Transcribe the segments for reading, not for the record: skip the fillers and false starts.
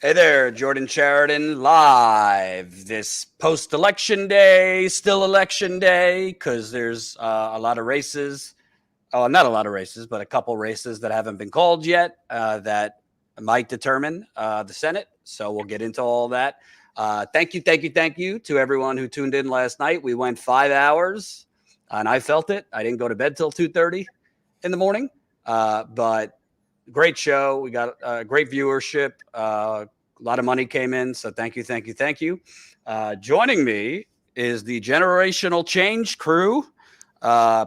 Hey there, Jordan Sheridan live this post-election day, still election day, because there's a lot of races. Oh, not a lot of races, but a couple races that haven't been called yet that might determine the Senate. So we'll get into all that. Thank you to everyone who tuned in last night. We went 5 hours, and I felt it. I didn't go to bed till 2:30 in the morning, but great show. We got great viewership. A lot of money came in. So thank you. Joining me is the Generational Change crew.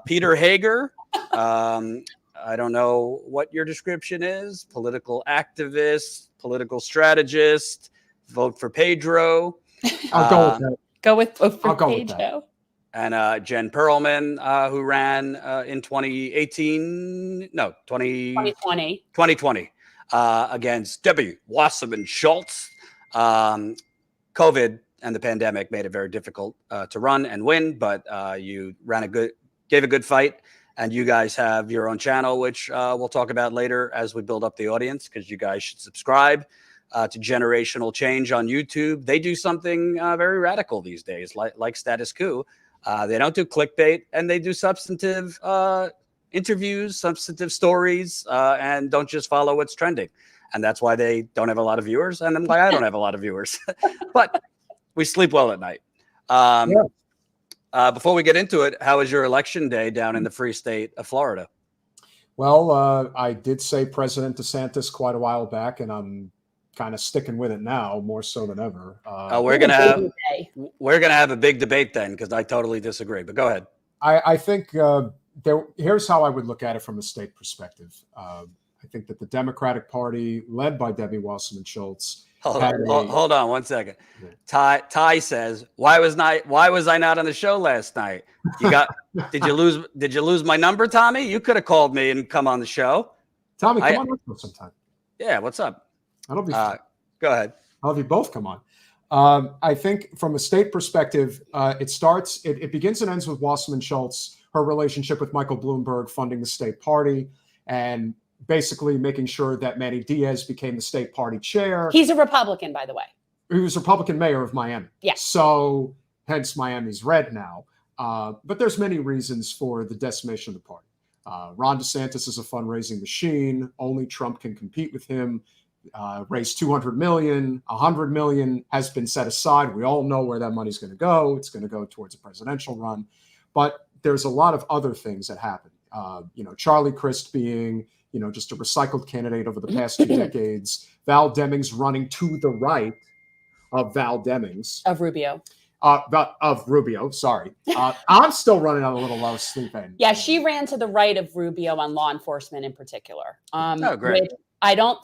Peter Hager. I don't know what your description is. Political activist, political strategist, vote for Pedro. I'll go with that. Go with vote for I'll go Pedro. with that. And Jen Perlman, who ran in 2020 against Debbie Wasserman Schultz. COVID and the pandemic made it very difficult to run and win, but you gave a good fight. And you guys have your own channel, which we'll talk about later as we build up the audience, because you guys should subscribe to Generational Change on YouTube. They do something very radical these days, like Status Coup. They don't do clickbait, and they do substantive interviews, substantive stories, and don't just follow what's trending. And that's why they don't have a lot of viewers, and why I don't have a lot of viewers. But we sleep well at night. Before we get into it, how was your election day down in the free state of Florida? Well, I did say President DeSantis quite a while back, and I'm kind of sticking with it now, more so than ever. We're gonna have a big debate then, because I totally disagree. But go ahead. I think here's how I would look at it from a state perspective. I think that the Democratic Party, led by Debbie Wasserman Schultz, hold on 1 second. Yeah. Ty says, why was I not on the show last night? Did you lose my number, Tommy? You could have called me and come on the show. Tommy, come on sometime. Yeah, what's up? That'll be go ahead. I'll have you both come on. I think from a state perspective, it begins and ends with Wasserman Schultz, her relationship with Michael Bloomberg funding the state party, and basically making sure that Manny Diaz became the state party chair. He's a Republican, by the way. He was Republican mayor of Miami. Yeah. So hence Miami's red now. But there's many reasons for the decimation of the party. Ron DeSantis is a fundraising machine. Only Trump can compete with him. Raised $200 million, $100 million has been set aside. We all know where that money's going to go. It's going to go towards a presidential run. But there's a lot of other things that happen. Charlie Crist being, just a recycled candidate over the past 2 decades. Val Demings running to the right of Val Demings. Of Rubio. Of Rubio, sorry. I'm still running on a little low sleep. Yeah, she ran to the right of Rubio on law enforcement in particular. Oh, great. I don't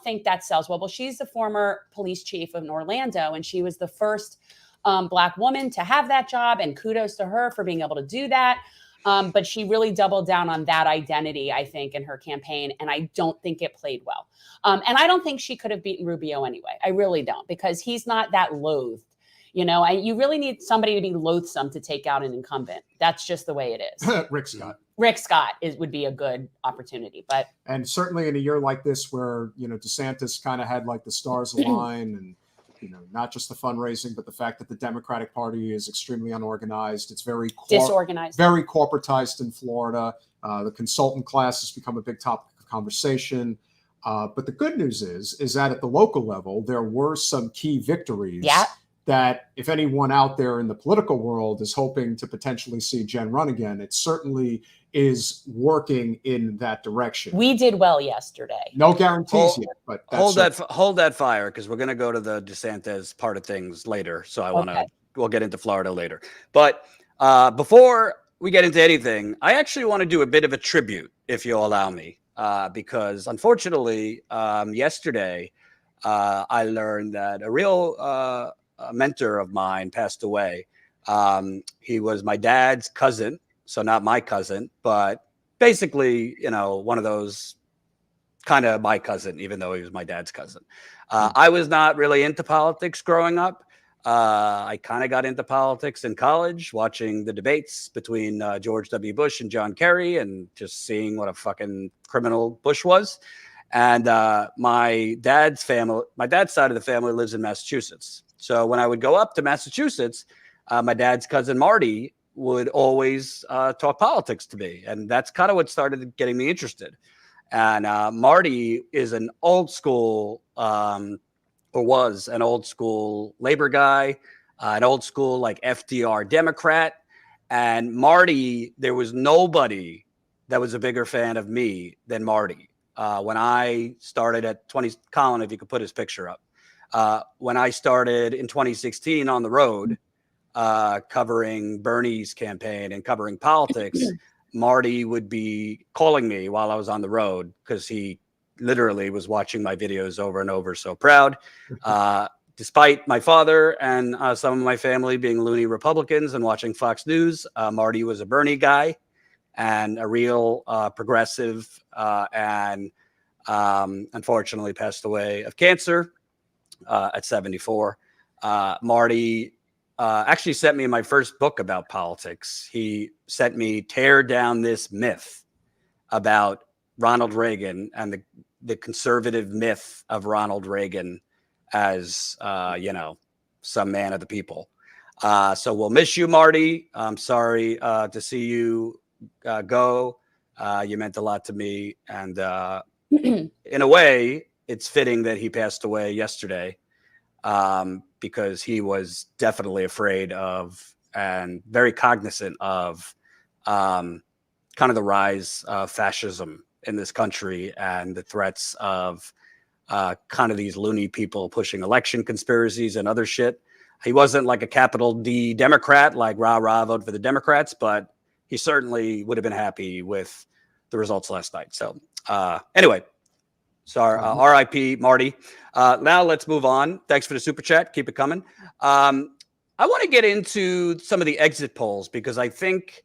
think that sells well. Well, she's the former police chief of Orlando, and she was the first Black woman to have that job, and kudos to her for being able to do that. But she really doubled down on that identity, I think, in her campaign, and I don't think it played well. And I don't think she could have beaten Rubio anyway. I really don't, because he's not that loathed. You really need somebody to be loathsome to take out an incumbent. That's just the way it is. Rick Scott would be a good opportunity, and certainly in a year like this where DeSantis kind of had like the stars align, and not just the fundraising, but the fact that the Democratic Party is extremely unorganized. It's very disorganized, very corporatized in Florida. The consultant class has become a big topic of conversation. But the good news is that at the local level, there were some key victories. Yeah. That if anyone out there in the political world is hoping to potentially see Jen run again, it certainly is working in that direction. We did well yesterday. No guarantees yet, but hold that fire, because we're going to go to the DeSantis part of things later. So we'll get into Florida later. But before we get into anything, I actually want to do a bit of a tribute, if you'll allow me, because unfortunately, yesterday I learned that a real a mentor of mine passed away. He was my dad's cousin, so not my cousin, but basically, one of those kind of my cousin, even though he was my dad's cousin. I was not really into politics growing up. I kind of got into politics in college, watching the debates between George W. Bush and John Kerry, and just seeing what a fucking criminal Bush was. And my dad's side of the family lives in Massachusetts. So when I would go up to Massachusetts, my dad's cousin Marty would always talk politics to me. And that's kind of what started getting me interested. And Marty is an old school, or was an old school labor guy, an old school like FDR Democrat. And Marty, there was nobody that was a bigger fan of me than Marty. When I started at 20, Colin, if you could put his picture up. When I started in 2016 on the road, covering Bernie's campaign and covering politics, Marty would be calling me while I was on the road because he literally was watching my videos over and over. So proud. Despite my father and some of my family being loony Republicans and watching Fox News, Marty was a Bernie guy and a real progressive, and unfortunately passed away of cancer at 74. Marty actually sent me my first book about politics. He sent me Tear Down This Myth about Ronald Reagan and the conservative myth of Ronald Reagan as, some man of the people. So we'll miss you, Marty. I'm sorry to see you go. You meant a lot to me. And in a way, it's fitting that he passed away yesterday, because he was definitely afraid of and very cognizant of kind of the rise of fascism in this country and the threats of kind of these loony people pushing election conspiracies and other shit. He wasn't like a capital D Democrat, like rah, vote for the Democrats, but he certainly would have been happy with the results last night. So anyway, sorry, RIP Marty. Now let's move on. Thanks for the super chat. Keep it coming. I want to get into some of the exit polls because I think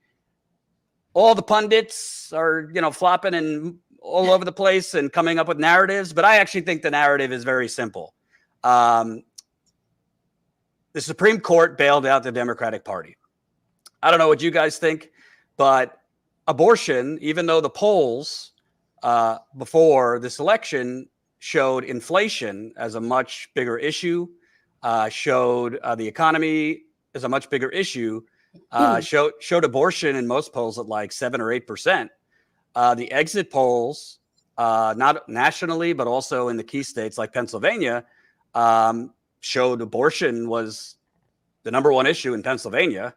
all the pundits are, flopping and all over the place and coming up with narratives, but I actually think the narrative is very simple. The Supreme Court bailed out the Democratic Party. I don't know what you guys think, but abortion, even though the polls before this election showed inflation as a much bigger issue, showed the economy as a much bigger issue, showed abortion in most polls at like 7 or 8%. The exit polls, not nationally, but also in the key states like Pennsylvania, showed abortion was the number one issue in Pennsylvania.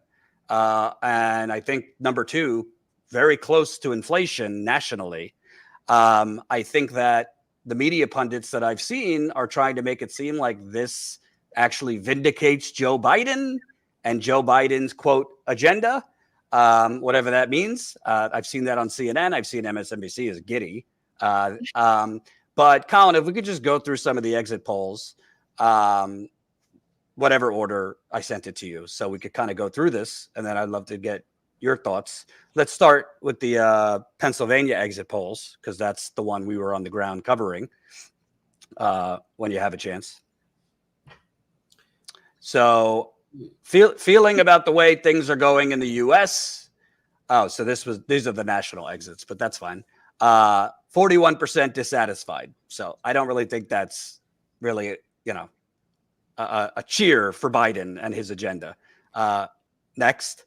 And I think number two, very close to inflation nationally. I think that the media pundits that I've seen are trying to make it seem like this actually vindicates Joe Biden and Joe Biden's quote agenda, whatever that means. I've seen that on CNN. I've seen MSNBC is giddy. But Colin, if we could just go through some of the exit polls, whatever order I sent it to you, so we could kind of go through this, and then I'd love to get your thoughts. Let's start with the Pennsylvania exit polls, because that's the one we were on the ground covering when you have a chance. So feeling about the way things are going in the U.S. Oh, so these are the national exits, but that's fine. 41% dissatisfied. So I don't really think that's really, a cheer for Biden and his agenda. Next.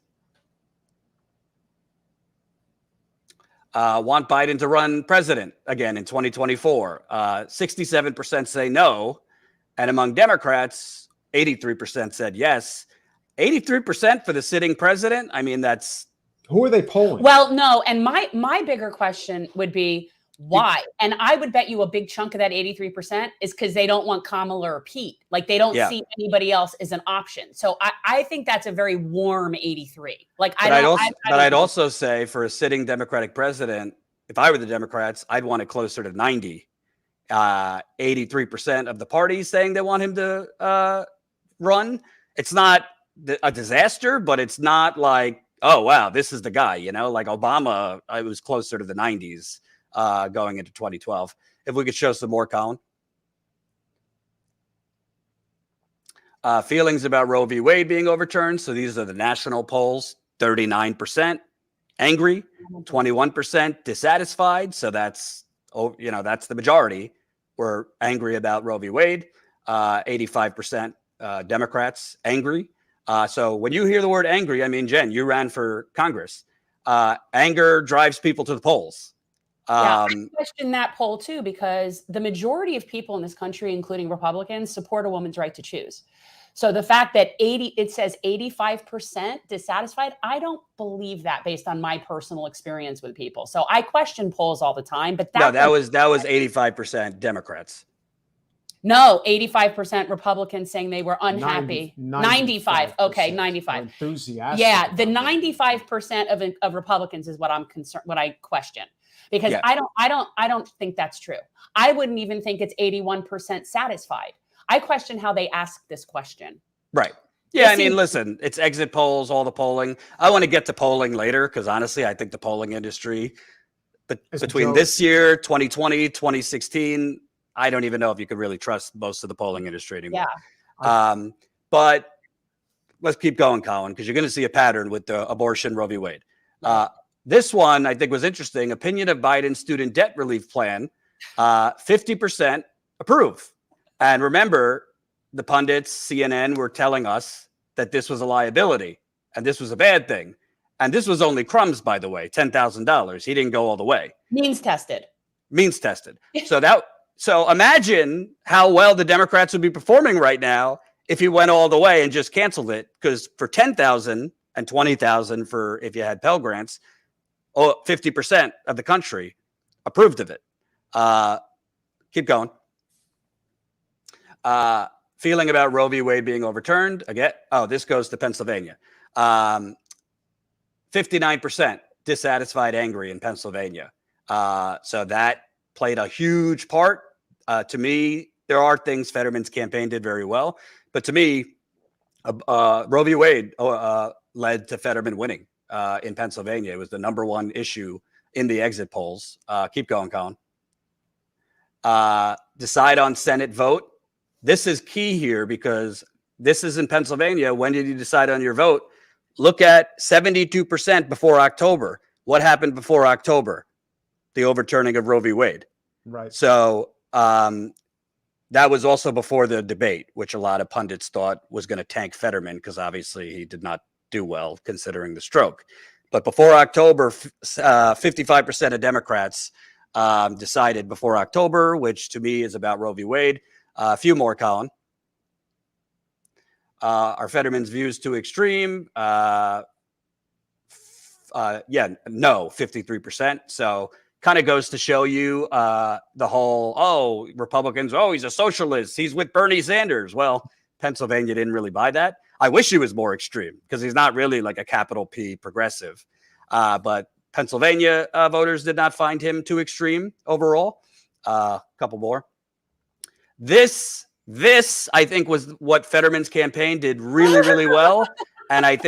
Want Biden to run president again in 2024. 67% say no. And among Democrats, 83% said yes. 83% for the sitting president. I mean, that's... Who are they polling? Well, no. And my bigger question would be why? And I would bet you a big chunk of that 83% is because they don't want Kamala or Pete. Like they don't see anybody else as an option. So I think that's a very warm 83. Like I'd also say for a sitting Democratic president, if I were the Democrats, I'd want it closer to 90. 83% of the party saying they want him to run. It's not a disaster, but it's not like, oh, wow, this is the guy, like Obama, I was closer to the 90s going into 2012. If we could show some more, Colin. Feelings about Roe v. Wade being overturned. So these are the national polls. 39% angry, 21% dissatisfied. So that's that's the majority, were angry about Roe v. Wade. 85% Democrats angry. So when you hear the word angry, I mean, Jen, you ran for Congress. Anger drives people to the polls. I question that poll too, because the majority of people in this country, including Republicans, support a woman's right to choose. So the fact that it says 85% dissatisfied, I don't believe that based on my personal experience with people. So I question polls all the time, but that was 85% Democrats. No, 85% Republicans saying they were unhappy. 95. Okay, 95. Enthusiastic. Yeah, the 95% of Republicans is what I'm concerned, what I question. Because I don't think that's true. I wouldn't even think it's 81% satisfied. I question how they ask this question. Right. Yeah, I mean, listen, it's exit polls, all the polling. I want to get to polling later because honestly, I think the polling industry between this year, 2020, 2016, I don't even know if you could really trust most of the polling industry anymore. Yeah. But let's keep going, Colin, because you're going to see a pattern with the abortion Roe v. Wade. This one I think was interesting. Opinion of Biden's student debt relief plan, 50% approve. And remember, the pundits, CNN, were telling us that this was a liability and this was a bad thing. And this was only crumbs, by the way, $10,000. He didn't go all the way. Means tested. So imagine how well the Democrats would be performing right now if he went all the way and just canceled it. Because for $10,000 and $20,000 for if you had Pell Grants, 50% of the country approved of it. Keep going. Feeling about Roe v. Wade being overturned again. This goes to Pennsylvania. 59% dissatisfied, angry in Pennsylvania. So that played a huge part. To me, there are things Fetterman's campaign did very well, but to me, Roe v. Wade led to Fetterman winning in Pennsylvania. It was the number one issue in the exit polls. Keep going, Colin. Decide on Senate vote. This is key here because this is in Pennsylvania. When did you decide on your vote? Look at 72% before October. What happened before October? The overturning of Roe v. Wade. Right. So that was also before the debate, which a lot of pundits thought was going to tank Fetterman because obviously he did not do well considering the stroke. But before October, 55% of Democrats decided before October, which to me is about Roe v. Wade. A few more, Colin. Are Fetterman's views too extreme? No, 53%. So kind of goes to show you the whole, Republicans, he's a socialist. He's with Bernie Sanders. Well, Pennsylvania didn't really buy that. I wish he was more extreme because he's not really like a capital P progressive. But Pennsylvania voters did not find him too extreme overall. A couple more. This I think was what Fetterman's campaign did really, really well. And I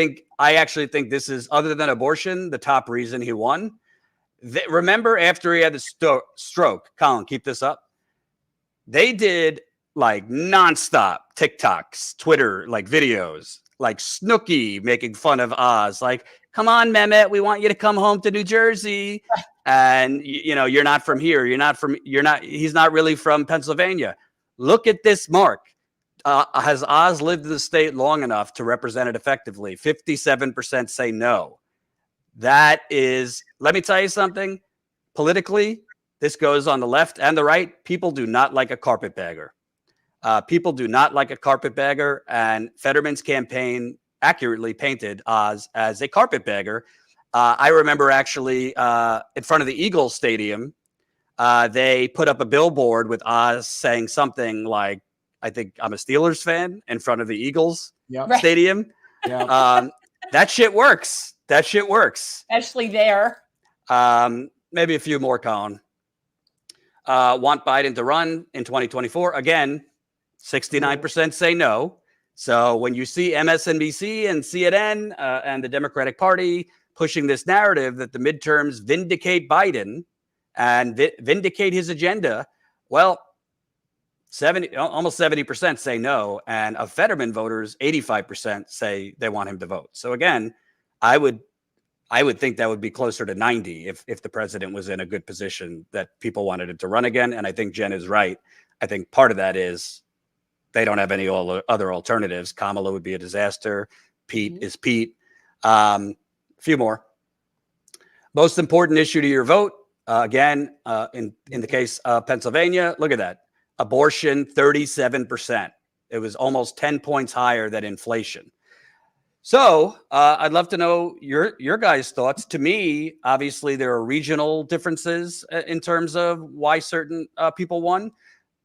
actually think this is, other than abortion, the top reason he won. Remember after he had the stroke, Colin, keep this up. They did like nonstop TikToks, Twitter, like videos, like Snooki making fun of Oz. Like, come on, Mehmet, we want you to come home to New Jersey. And, you're not from here. He's not really from Pennsylvania. Look at this mark. Has Oz lived in the state long enough to represent it effectively? 57% say no. That is, let me tell you something. Politically, this goes on the left and the right. People do not like a carpetbagger. People do not like a carpetbagger. And Fetterman's campaign accurately painted Oz as a carpetbagger. I remember actually in front of the Eagles Stadium, they put up a billboard with Oz saying something like, I think I'm a Steelers fan in front of the Eagles Stadium. Yeah. That shit works. Especially there. Maybe a few more, Colin. Want Biden to run in 2024. Again, 69% say no. So when you see MSNBC and CNN and the Democratic Party pushing this narrative that the midterms vindicate Biden and vindicate his agenda, well, almost 70% say no. And of Fetterman voters, 85% say they want him to vote. So again, I I would think that would be closer to 90 if the president was in a good position that people wanted him to run again. And I think Jen is right. I think part of that is they don't have any other alternatives. Kamala would be a disaster. Pete is Pete. A few more. Most important issue to your vote. Again, in the case of Pennsylvania, look at that. Abortion, 37%. It was almost 10 points higher than inflation. So I'd love to know your guys' thoughts. To me, obviously, there are regional differences in terms of why certain people won.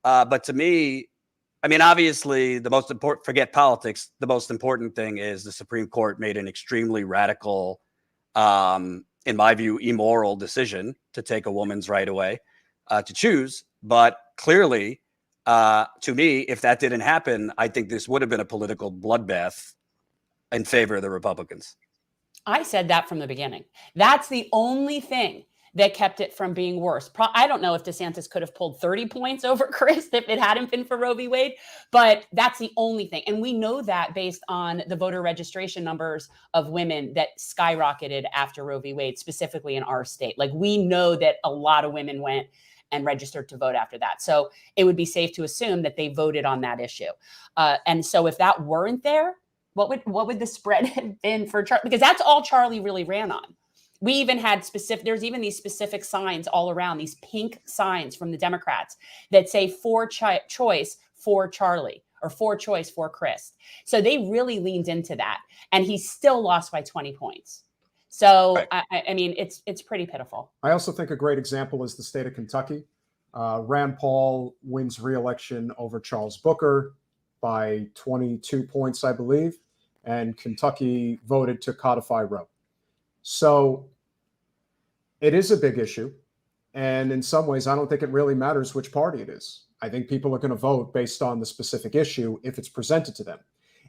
But to me, I mean, obviously, the most important, forget politics, the most important thing is the Supreme Court made an extremely radical, in my view, immoral decision to take a woman's right away to choose. But clearly, to me, if that didn't happen, I think this would have been a political bloodbath in favor of the Republicans. I said that from the beginning. That's the only thing that kept it from being worse. I don't know if DeSantis could have pulled 30 points over Chris if it hadn't been for Roe v. Wade, but that's the only thing. And we know that based on the voter registration numbers of women that skyrocketed after Roe v. Wade, specifically in our state. Like, we know that a lot of women went and registered to vote after that. So it would be safe to assume that they voted on that issue. And so if that weren't there, what would the spread have been for Charlie? Because that's all Charlie really ran on. We even had there's even these specific signs all around, these pink signs from the Democrats that say for choice for Charlie or for choice for Chris. So they really leaned into that. And he still lost by 20 points. So, right. I mean, it's pretty pitiful. I also think a great example is the state of Kentucky. Rand Paul wins re-election over Charles Booker by 22 points, I believe. And Kentucky voted to codify Roe. So it is a big issue. And in some ways, I don't think it really matters which party it is. I think people are going to vote based on the specific issue if it's presented to them.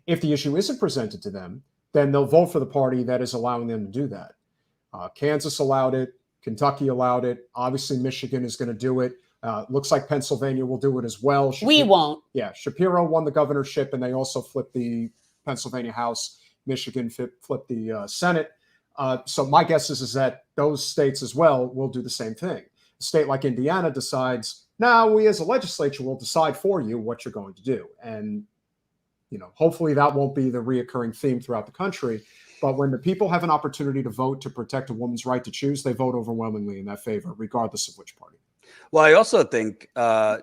If the issue isn't presented to them, then they'll vote for the party that is allowing them to do that. Kansas allowed it. Kentucky allowed it. Obviously, Michigan is going to do it. Looks like Pennsylvania will do it as well. We won't. Yeah, Shapiro won the governorship, and they also flipped the Pennsylvania House. Michigan flipped the Senate. So my guess is that those states as well will do the same thing. A state like Indiana decides, now we as a legislature will decide for you what you're going to do. And, you know, hopefully that won't be the reoccurring theme throughout the country. But when the people have an opportunity to vote to protect a woman's right to choose, they vote overwhelmingly in that favor, regardless of which party. Well, I also think, I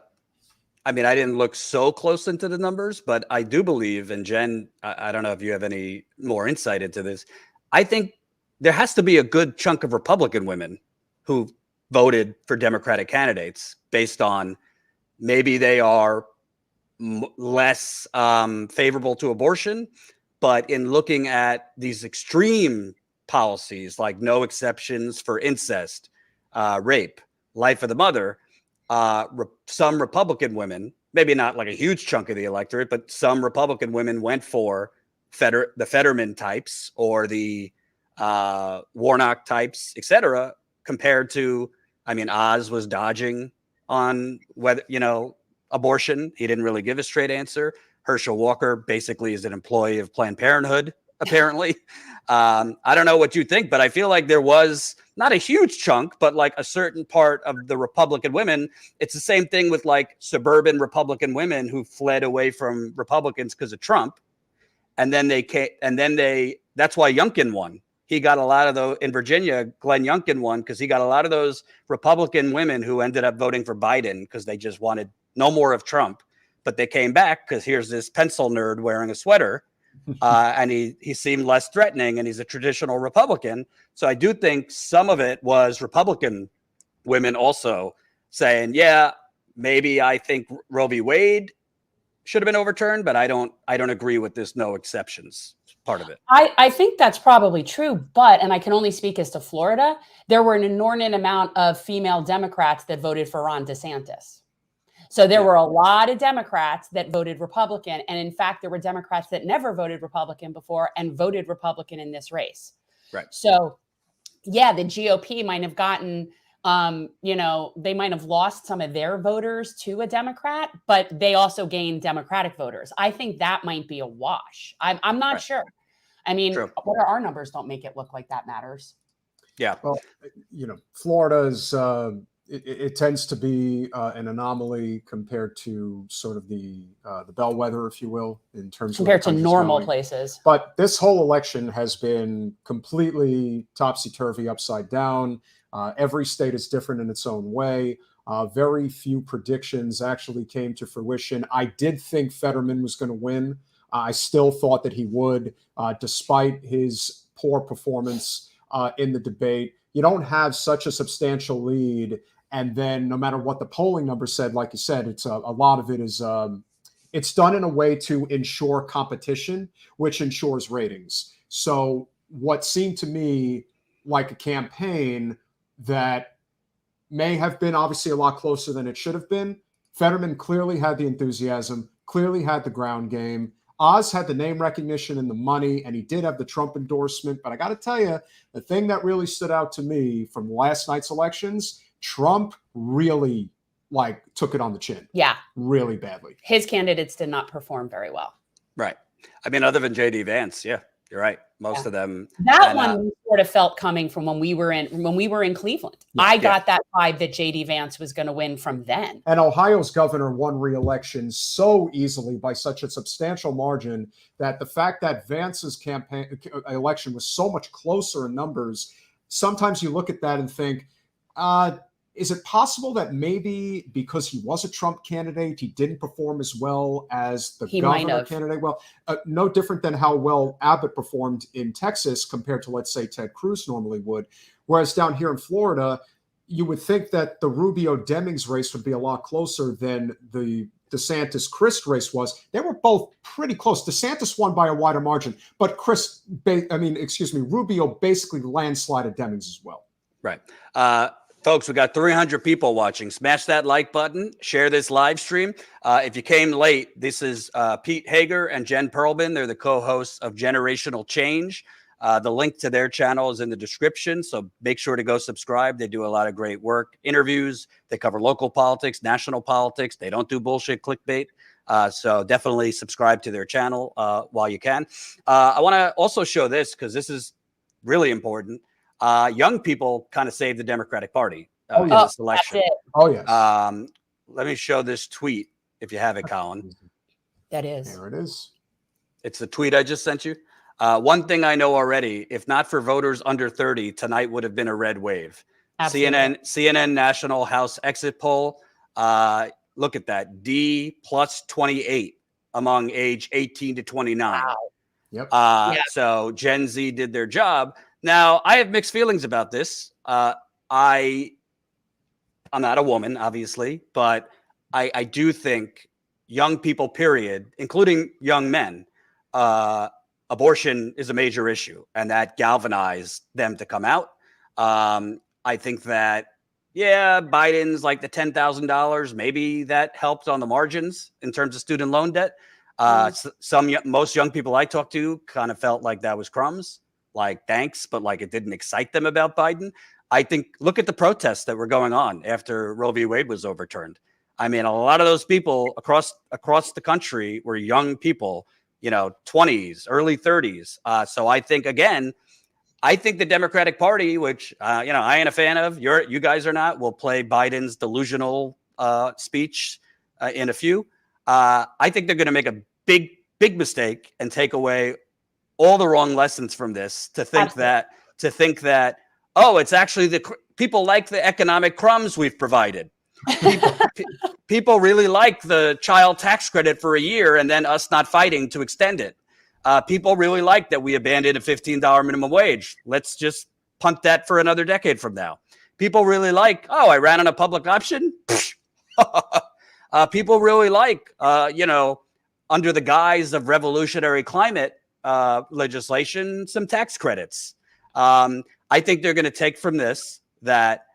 mean, I didn't look so close into the numbers, but I do believe, and Jen, I don't know if you have any more insight into this, I think there has to be a good chunk of Republican women who voted for Democratic candidates based on maybe they are less favorable to abortion, but in looking at these extreme policies like no exceptions for incest, rape, life of the mother, some Republican women, maybe not like a huge chunk of the electorate, but some Republican women went for the Fetterman types or the Warnock types, et cetera, compared to, I mean, Oz was dodging on whether, you know, abortion. He didn't really give a straight answer. Herschel Walker basically is an employee of Planned Parenthood, apparently. I don't know what you think, but I feel like there was not a huge chunk, but like a certain part of the Republican women. It's the same thing with like suburban Republican women who fled away from Republicans because of Trump. And then that's why Youngkin won. He got a lot of those in Virginia. Glenn Youngkin won because he got a lot of those Republican women who ended up voting for Biden because they just wanted no more of Trump. But they came back because here's this pencil nerd wearing a sweater. And he seemed less threatening, and he's a traditional Republican. So I do think some of it was Republican women also saying, yeah, maybe I think Roe v. Wade should have been overturned, but I don't agree with this no exceptions part of it. I think that's probably true, but, and I can only speak as to Florida, there were an inordinate amount of female Democrats that voted for Ron DeSantis. So there were a lot of Democrats that voted Republican. And in fact, there were Democrats that never voted Republican before and voted Republican in this race. Right. So yeah, the GOP might have gotten, you know, they might have lost some of their voters to a Democrat, but they also gained Democratic voters. I think that might be a wash. I'm not sure. I mean, what are our numbers don't make it look like that matters. Yeah. Well, Florida is it tends to be an anomaly compared to sort of the bellwether, if you will, in terms of where compared the to country's normal going. places. But this whole election has been completely topsy-turvy, upside down. Every state is different in its own way. Very few predictions actually came to fruition. I did think Fetterman was going to win. I still thought that he would, despite his poor performance in the debate. You don't have such a substantial lead, and then no matter what the polling number said, like you said, it's a lot of it is it's done in a way to ensure competition, which ensures ratings. So what seemed to me like a campaign that may have been obviously a lot closer than it should have been. Fetterman clearly had the enthusiasm, clearly had the ground game. Oz had the name recognition and the money, and he did have the Trump endorsement. But I got to tell you, the thing that really stood out to me from last night's elections, Trump really took it on the chin. Yeah. Really badly. His candidates did not perform very well. Right. I mean, other than JD Vance, yeah, you're right. Most of them. That one we sort of felt coming from when we were in Cleveland. Yeah, I got that vibe that JD Vance was going to win from then. And Ohio's governor won re-election so easily by such a substantial margin that the fact that Vance's election was so much closer in numbers, sometimes you look at that and think, is it possible that maybe because he was a Trump candidate, he didn't perform as well as the governor candidate? Well, no different than how well Abbott performed in Texas compared to, let's say, Ted Cruz normally would. Whereas down here in Florida, you would think that the Rubio-Demings race would be a lot closer than the DeSantis-Crist race was. They were both pretty close. DeSantis won by a wider margin, but Rubio basically landslided Demings as well. Right. Folks, we got 300 people watching. Smash that like button. Share this live stream. If you came late, this is Pete Hager and Jen Perlman. They're the co-hosts of Generational Change. The link to their channel is in the description, so make sure to go subscribe. They do a lot of great work, interviews. They cover local politics, national politics. They don't do bullshit clickbait. So definitely subscribe to their channel while you can. I want to also show this because this is really important. Young people kind of saved the Democratic Party in this election. Oh, yes. Let me show this tweet if you have it, Colin. That is. There it is. It's the tweet I just sent you. One thing I know already, if not for voters under 30, tonight would have been a red wave. Absolutely. CNN National House exit poll. Look at that. D plus 28 among age 18 to 29. Wow. Yep. So Gen Z did their job. Now, I have mixed feelings about this. I'm not a woman, obviously, but I do think young people, period, including young men, abortion is a major issue, and that galvanized them to come out. I think that, Biden's like the $10,000. Maybe that helped on the margins in terms of student loan debt. Most young people I talked to kind of felt like that was crumbs. Like, thanks, but like it didn't excite them about Biden. I think, look at the protests that were going on after Roe v. Wade was overturned. I mean, a lot of those people across the country were young people, 20s, early 30s. So I think, again, the Democratic Party, which, I ain't a fan of, you guys are not, will play Biden's delusional speech in a few. I think they're going to make a big mistake and take away all the wrong lessons from this to think that, it's actually the people like the economic crumbs we've provided. People really like the child tax credit for a year and then us not fighting to extend it. People really like that we abandoned a $15 minimum wage. Let's just punt that for another decade from now. People really like, I ran on a public option. People really like, under the guise of revolutionary climate legislation, some tax credits. I think they're going to take from this that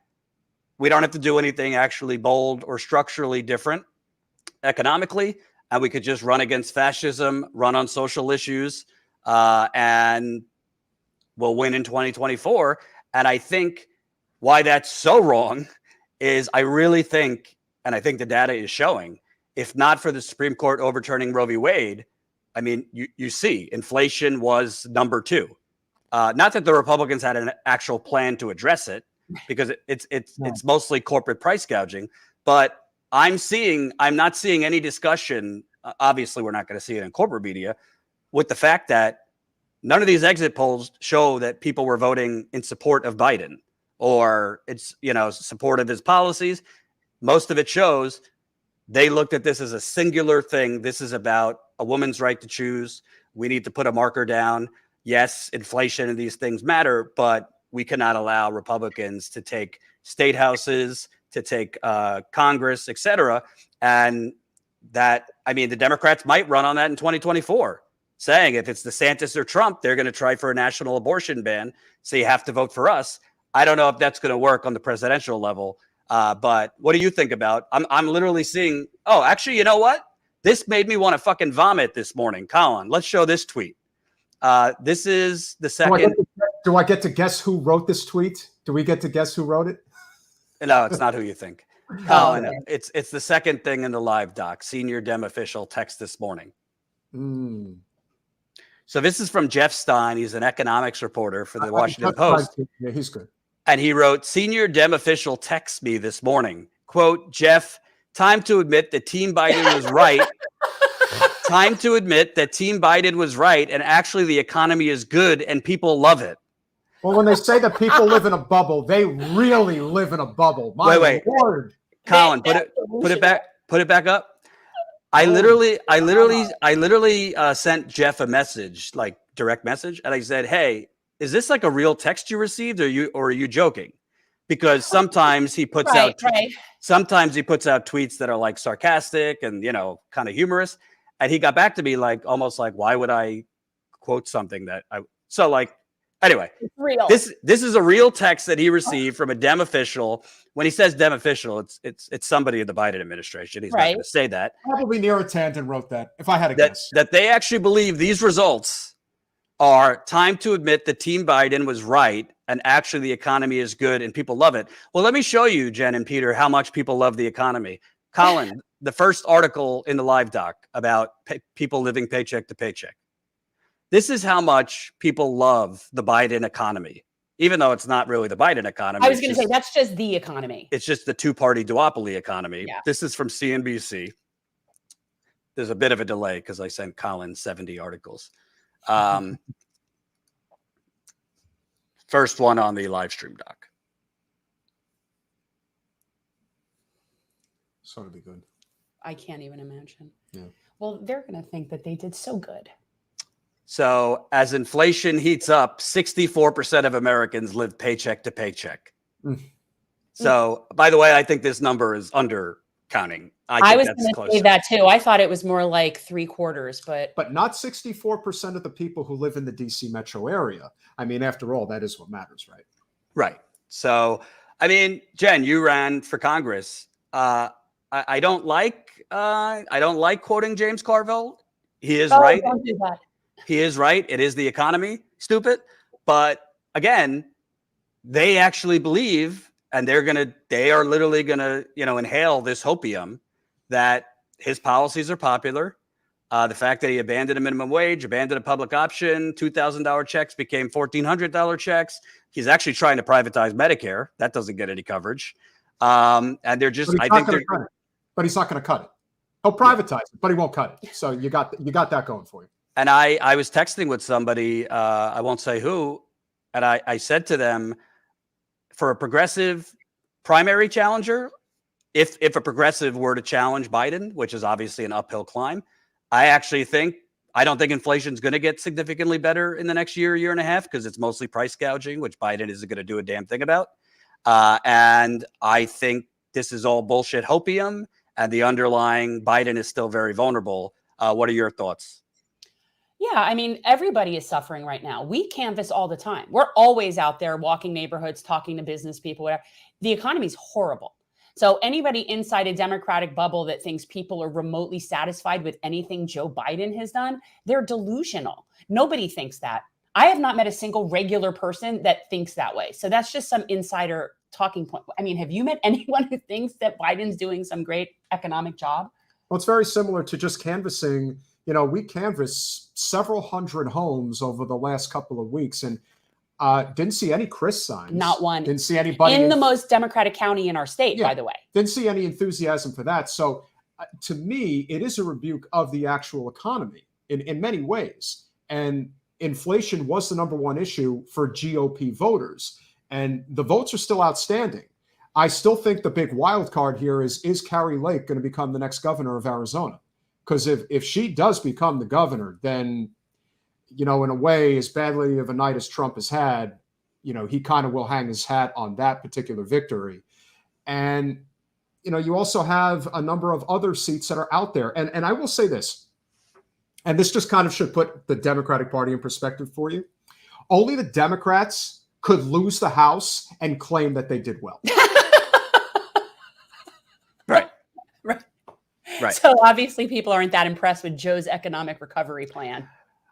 we don't have to do anything actually bold or structurally different economically, and we could just run against fascism, run on social issues, and we'll win in 2024. And I think why that's so wrong is I really think, and I think the data is showing, if not for the Supreme Court overturning Roe v. Wade, I mean, you see, inflation was number 2. Not that the Republicans had an actual plan to address it, because it's mostly corporate price gouging. But I'm not seeing any discussion. Obviously, we're not going to see it in corporate media, with the fact that none of these exit polls show that people were voting in support of Biden or support of his policies. Most of it shows they looked at this as a singular thing. This is about a woman's right to choose. We need to put a marker down. Yes, inflation and these things matter, but we cannot allow Republicans to take state houses, to take Congress, et cetera. And that, I mean, the Democrats might run on that in 2024, saying if it's DeSantis or Trump, they're going to try for a national abortion ban. So you have to vote for us. I don't know if that's going to work on the presidential level. But what do you think about? I'm literally seeing. Oh, actually, you know what? This made me want to fucking vomit this morning. Colin, let's show this tweet. This is the second. Do I get to guess who wrote this tweet? Do we get to guess who wrote it? No, it's not who you think. Colin, it's the second thing in the live doc. Senior Dem official text this morning. So this is from Jeff Stein. He's an economics reporter for the Washington Post. Yeah, he's good. And he wrote, senior Dem official texts me this morning. Quote, Jeff, time to admit that Team Biden was right. Time to admit that Team Biden was right. And actually the economy is good and people love it. Well, when they say that people live in a bubble, they really live in a bubble. My Lord. Colin, put it back up. I literally sent Jeff a message, like direct message. And I said, hey, is this like a real text you received, or are you joking? Because sometimes he puts out tweets that are like sarcastic and kind of humorous. And he got back to me like almost like, why would I quote something that I so like anyway, it's real. This is a real text that he received from a Dem official. When he says Dem official, it's somebody in the Biden administration. He's not going to say that. Probably Neera Tanden wrote that, if I had to guess. That they actually believe these results are time to admit that Team Biden was right and actually the economy is good and people love it. Well, let me show you, Jen and Peter, how much people love the economy. Colin, the first article in the live doc about people living paycheck to paycheck. This is how much people love the Biden economy, even though it's not really the Biden economy. I was going to say, that's just the economy. It's just the two-party duopoly economy. Yeah. This is from CNBC. There's a bit of a delay because I sent Colin 70 articles. First one on the live stream doc. So it'll be good. I can't even imagine. Yeah. Well, they're going to think that they did so good. So as inflation heats up, 64% of Americans live paycheck to paycheck. So, by the way, I think this number is undercounting. I was going to say that too. I thought it was more like 3/4, but not 64% of the people who live in the DC metro area. I mean, after all, that is what matters, right? Right. So, I mean, Jen, you ran for Congress. I don't like quoting James Carville. He is right. Don't do that. He is right. It is the economy, stupid. But again, they actually believe, and they are literally gonna, inhale this hopium that his policies are popular. The fact that he abandoned a minimum wage, abandoned a public option, $2,000 checks became $1,400 checks. He's actually trying to privatize Medicare. That doesn't get any coverage. And they're just, but he's not going to cut it. He'll privatize it, but he won't cut it. So you got that going for you. And I was texting with somebody, I won't say who, and I said to them, for a progressive primary challenger, if a progressive were to challenge Biden, which is obviously an uphill climb, I don't think inflation is going to get significantly better in the next year and a half, because it's mostly price gouging, which Biden isn't going to do a damn thing about. And I think this is all bullshit hopium, and the underlying Biden is still very vulnerable. What are your thoughts? Yeah, I mean, everybody is suffering right now. We canvass all the time. We're always out there walking neighborhoods, talking to business people, whatever. The economy is horrible. So anybody inside a Democratic bubble that thinks people are remotely satisfied with anything Joe Biden has done, they're delusional. Nobody thinks that. I have not met a single regular person that thinks that way. So that's just some insider talking point. I mean, have you met anyone who thinks that Biden's doing some great economic job? Well, it's very similar to just canvassing. We canvassed several hundred homes over the last couple of weeks, and Didn't see any Chris signs. Not one. Didn't see anybody in the most Democratic county in our state, Yeah. by the way. Didn't see any enthusiasm for that. So to me, it is a rebuke of the actual economy in many ways. And inflation was the number one issue for GOP voters. And the votes are still outstanding. I still think the big wild card here is Carrie Lake going to become the next governor of Arizona? Because if she does become the governor, then, in a way, as badly of a night as Trump has had, he kind of will hang his hat on that particular victory. And, you also have a number of other seats that are out there. And I will say this, and this just kind of should put the Democratic Party in perspective for you. Only the Democrats could lose the House and claim that they did well. Right. So obviously people aren't that impressed with Joe's economic recovery plan.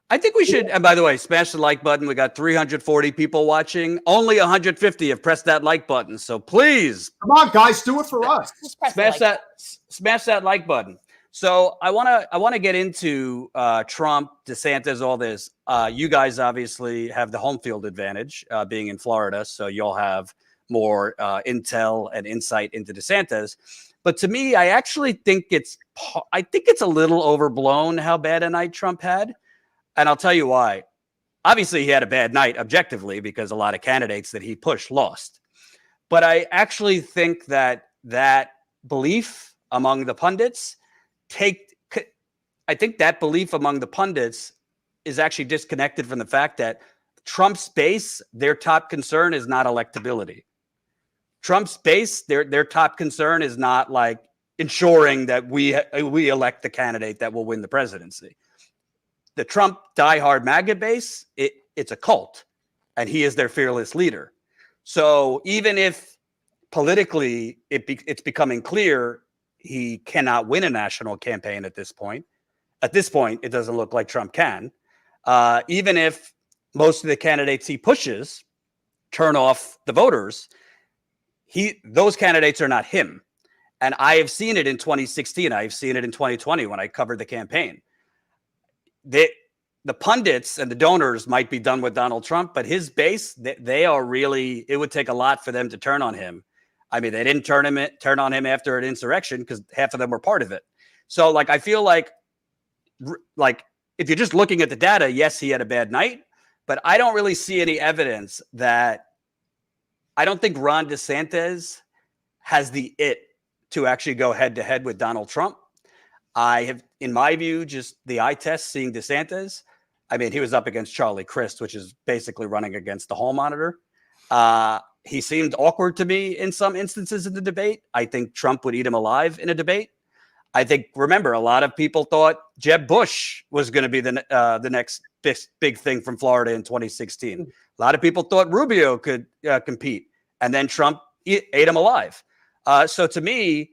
I think we should, and by the way, smash the like button. We got 340 people watching. Only 150 have pressed that like button. So please. Come on, guys, do it for us. Smash that like button. So I want to get into Trump, DeSantis, all this. You guys obviously have the home field advantage being in Florida. So you'll have more intel and insight into DeSantis. But to me, I actually think it's a little overblown how bad a night Trump had. And I'll tell you why. Obviously, he had a bad night objectively because a lot of candidates that he pushed lost. But I actually think that belief among the pundits is actually disconnected from the fact that Trump's base, their top concern is not electability. Trump's base, their top concern is not like ensuring that we elect the candidate that will win the presidency. The Trump diehard MAGA base, it's a cult, and he is their fearless leader. So even if politically it's becoming clear he cannot win a national campaign at this point, it doesn't look like Trump can. Even if most of the candidates he pushes turn off the voters, those candidates are not him. And I have seen it in 2016. I've seen it in 2020 when I covered the campaign. The pundits and the donors might be done with Donald Trump, but his base, they are really, it would take a lot for them to turn on him. I mean, they didn't turn on him after an insurrection because half of them were part of it. So I feel like if you're just looking at the data, yes, he had a bad night, but I don't really see any evidence I don't think Ron DeSantis has the it to actually go head to head with Donald Trump. I have, in my view, just the eye test seeing DeSantis. I mean, he was up against Charlie Crist, which is basically running against the hall monitor. He seemed awkward to me in some instances in the debate. I think Trump would eat him alive in a debate. Remember, a lot of people thought Jeb Bush was going to be the next big thing from Florida in 2016. A lot of people thought Rubio could compete, and then Trump ate him alive. So to me,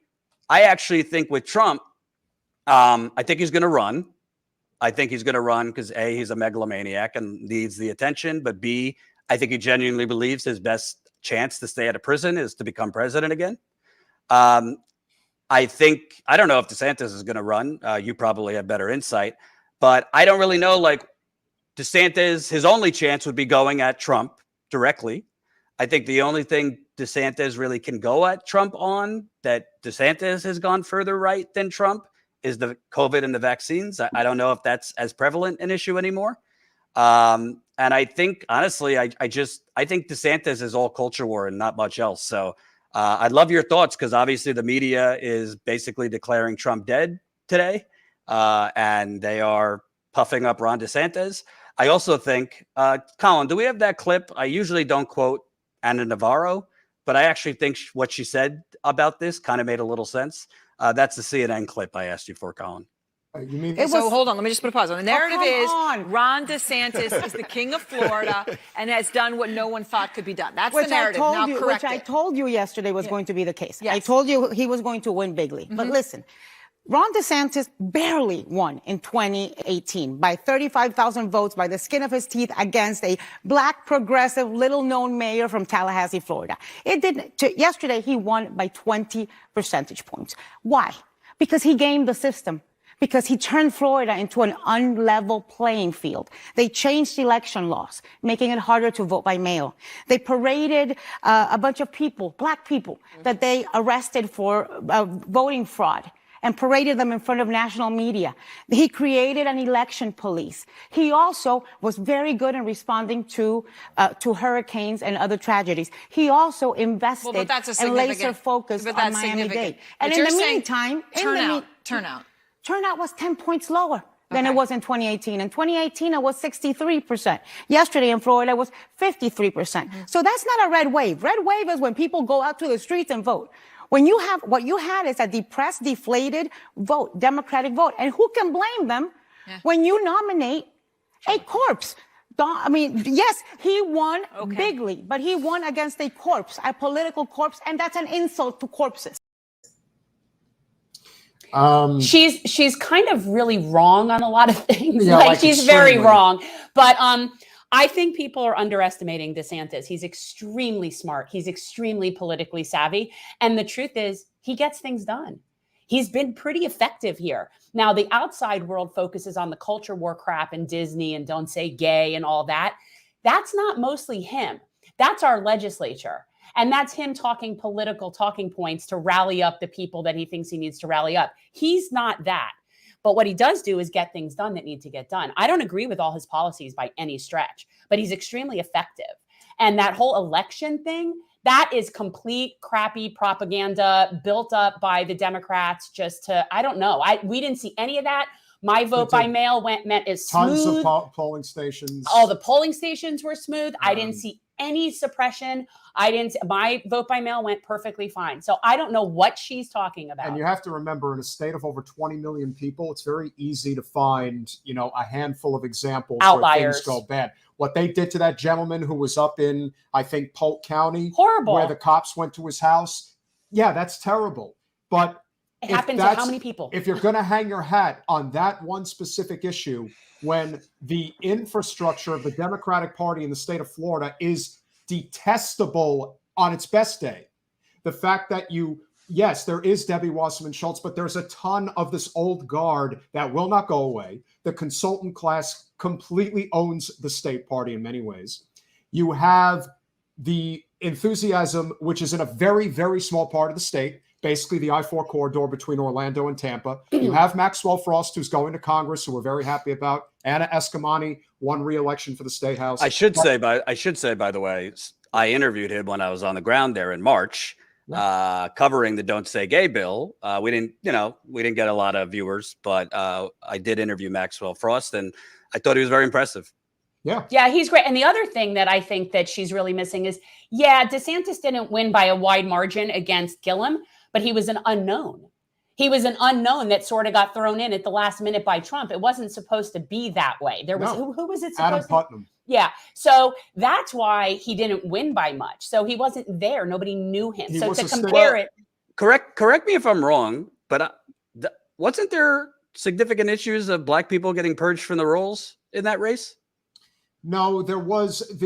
I actually think with Trump, I think he's going to run. I think he's going to run because A, he's a megalomaniac and needs the attention, but B, I think he genuinely believes his best chance to stay out of prison is to become president again. I don't know if DeSantis is going to run. You probably have better insight, but I don't really know. DeSantis, his only chance would be going at Trump directly. I think the only thing DeSantis really can go at Trump on that DeSantis has gone further right than Trump is the COVID and the vaccines. I don't know if that's as prevalent an issue anymore. And I think, honestly, I think DeSantis is all culture war and not much else. So I'd love your thoughts because obviously the media is basically declaring Trump dead today. And they are puffing up Ron DeSantis. I also think, Colin, do we have that clip? I usually don't quote Ana Navarro, but I actually think what she said about this kind of made a little sense. That's the CNN clip I asked you for, Colin. You mean hold on, let me just put a pause on. The narrative Ron DeSantis is the king of Florida and has done what no one thought could be done. That's the narrative. Which I told you yesterday was going to be the case. Yes. I told you he was going to win bigly. Mm-hmm. But listen, Ron DeSantis barely won in 2018 by 35,000 votes by the skin of his teeth against a black, progressive, little-known mayor from Tallahassee, Florida. Yesterday, he won by 20 percentage points. Why? Because he gamed the system. because he turned Florida into an unlevel playing field. They changed election laws, making it harder to vote by mail. They paraded a bunch of people, black people, that they arrested for voting fraud, and paraded them in front of national media. He created an election police. He also was very good in responding to hurricanes and other tragedies. He also invested and laser focused on Miami-Dade. And in the meantime, turnout was 10 points lower than it was in 2018. In 2018, it was 63%. Yesterday in Florida, it was 53%. So that's not a red wave. Red wave is when people go out to the streets and vote. When you have, what you had is a depressed, deflated vote, Democratic vote. And who can blame them when you nominate a corpse? I mean, yes, he won bigly, but he won against a corpse, a political corpse, and that's an insult to corpses. She's kind of really wrong on a lot of things. Yeah, like she's very wrong. But I think people are underestimating DeSantis. He's extremely smart. He's extremely politically savvy. And the truth is, he gets things done. He's been pretty effective here. Now, the outside world focuses on the culture war crap and Disney and don't say gay and all that. That's not mostly him. That's our legislature. And that's him talking political talking points to rally up the people that he thinks he needs to rally up. He's not that. But what he does do is get things done that need to get done. I don't agree with all his policies by any stretch, but he's extremely effective. And that whole election thing, that is complete crappy propaganda built up by the Democrats just to, I don't know. We didn't see any of that. My vote by mail meant as smooth. Tons of polling stations. All the polling stations were smooth. I didn't see any suppression. My vote by mail went perfectly fine. So I don't know what she's talking about. And you have to remember, in a state of over 20 million people, it's very easy to find, a handful of examples outliers where things go bad. What they did to that gentleman who was up in, I think, Polk County, horrible, where the cops went to his house. Yeah, that's terrible. But it happened to how many people? If you're going to hang your hat on that one specific issue, when the infrastructure of the Democratic Party in the state of Florida is detestable on its best day, the fact that yes, there is Debbie Wasserman Schultz, but there's a ton of this old guard that will not go away. The consultant class completely owns the state party in many ways. You have the enthusiasm, which is in a very, very small part of the state, basically the I-4 corridor between Orlando and Tampa. You have Maxwell Frost, who's going to Congress, who we're very happy about. Anna Eskamani won re-election for the State House. I should say, by the way, I interviewed him when I was on the ground there in March, covering the Don't Say Gay bill. We didn't get a lot of viewers, but I did interview Maxwell Frost, and I thought he was very impressive. Yeah, he's great. And the other thing that I think that she's really missing is, DeSantis didn't win by a wide margin against Gillum, but he was an unknown. He was an unknown that sort of got thrown in at the last minute by Trump. It wasn't supposed to be that way. There was who was it supposed Adam Putnam. Yeah. So that's why he didn't win by much. So he wasn't there. Nobody knew him. So to compare it. Correct me if I'm wrong, but wasn't there significant issues of black people getting purged from the rolls in that race? No, there was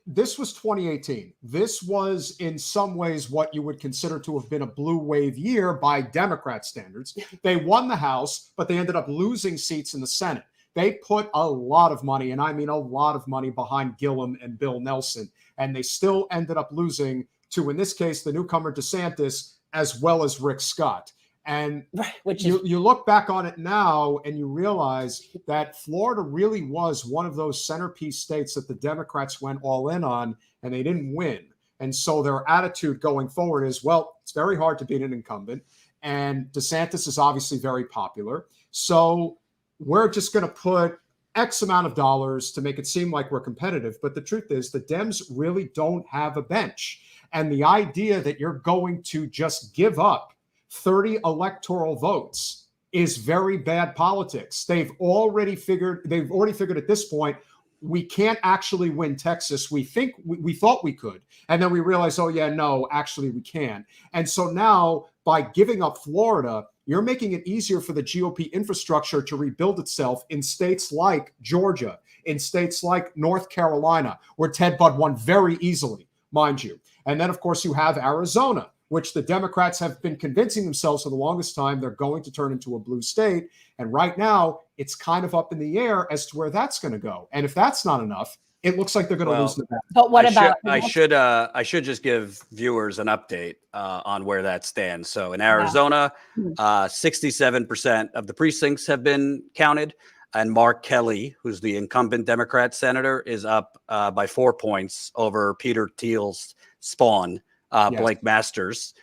this was 2018. This was in some ways what you would consider to have been a blue wave year by Democrat standards. They won the House, but they ended up losing seats in the Senate. They put a lot of money, and I mean a lot of money, behind Gillum and Bill Nelson, and they still ended up losing to, in this case, the newcomer DeSantis, as well as Rick Scott. And you look back on it now and you realize that Florida really was one of those centerpiece states that the Democrats went all in on, and they didn't win. And so their attitude going forward is, well, it's very hard to beat an incumbent. And DeSantis is obviously very popular. So we're just going to put X amount of dollars to make it seem like we're competitive. But the truth is, the Dems really don't have a bench. And the idea that you're going to just give up 30 electoral votes is very bad politics. They've already figured at this point, we can't actually win Texas. We thought we could. And then we realized, oh yeah, no, actually we can. And so now by giving up Florida, you're making it easier for the GOP infrastructure to rebuild itself in states like Georgia, in states like North Carolina, where Ted Budd won very easily, mind you. And then, of course, you have Arizona, which the Democrats have been convincing themselves for the longest time they're going to turn into a blue state. And right now, it's kind of up in the air as to where that's going to go. And if that's not enough, it looks like they're going to lose Nevada. But what about? I should just give viewers an update on where that stands. So in Arizona, 67% of the precincts have been counted, and Mark Kelly, who's the incumbent Democrat senator, is up by 4 points over Peter Thiel's spawn, Blake Masters.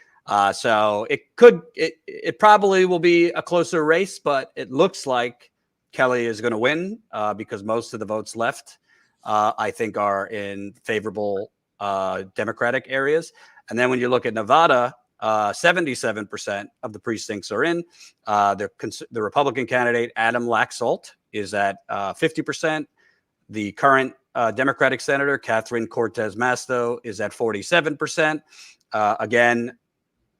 So it probably will be a closer race, but it looks like Kelly is going to win because most of the votes left, I think, are in favorable Democratic areas. And then when you look at Nevada, 77% of the precincts are in. The Republican candidate, Adam Laxalt, is at 50%. The current Democratic senator, Catherine Cortez Masto, is at 47%. Again,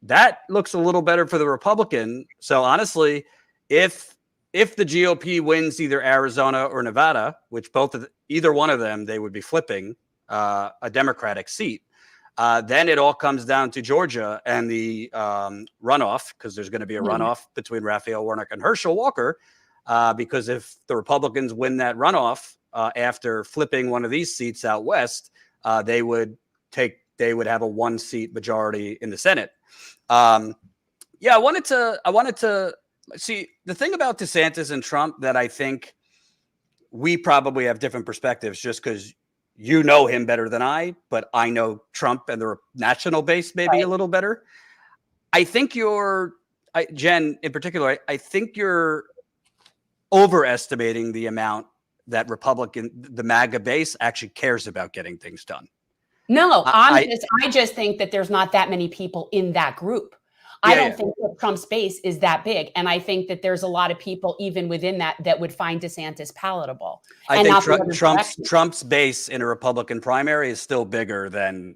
that looks a little better for the Republican. So honestly, if the GOP wins either Arizona or Nevada, which either one of them, they would be flipping a Democratic seat. Then it all comes down to Georgia and the runoff, because there's going to be a runoff between Raphael Warnock and Herschel Walker. Because if the Republicans win that runoff after flipping one of these seats out west, they would have a 1-seat majority in the Senate. I wanted to see the thing about DeSantis and Trump that I think we probably have different perspectives, just because you know him better than I, but I know Trump and the national base maybe a little better. I think Jen in particular, I think you're overestimating the amount that the MAGA base actually cares about getting things done. No, I just think that there's not that many people in that group. I don't think that Trump's base is that big. And I think that there's a lot of people even within that would find DeSantis palatable. I think Trump's base in a Republican primary is still bigger than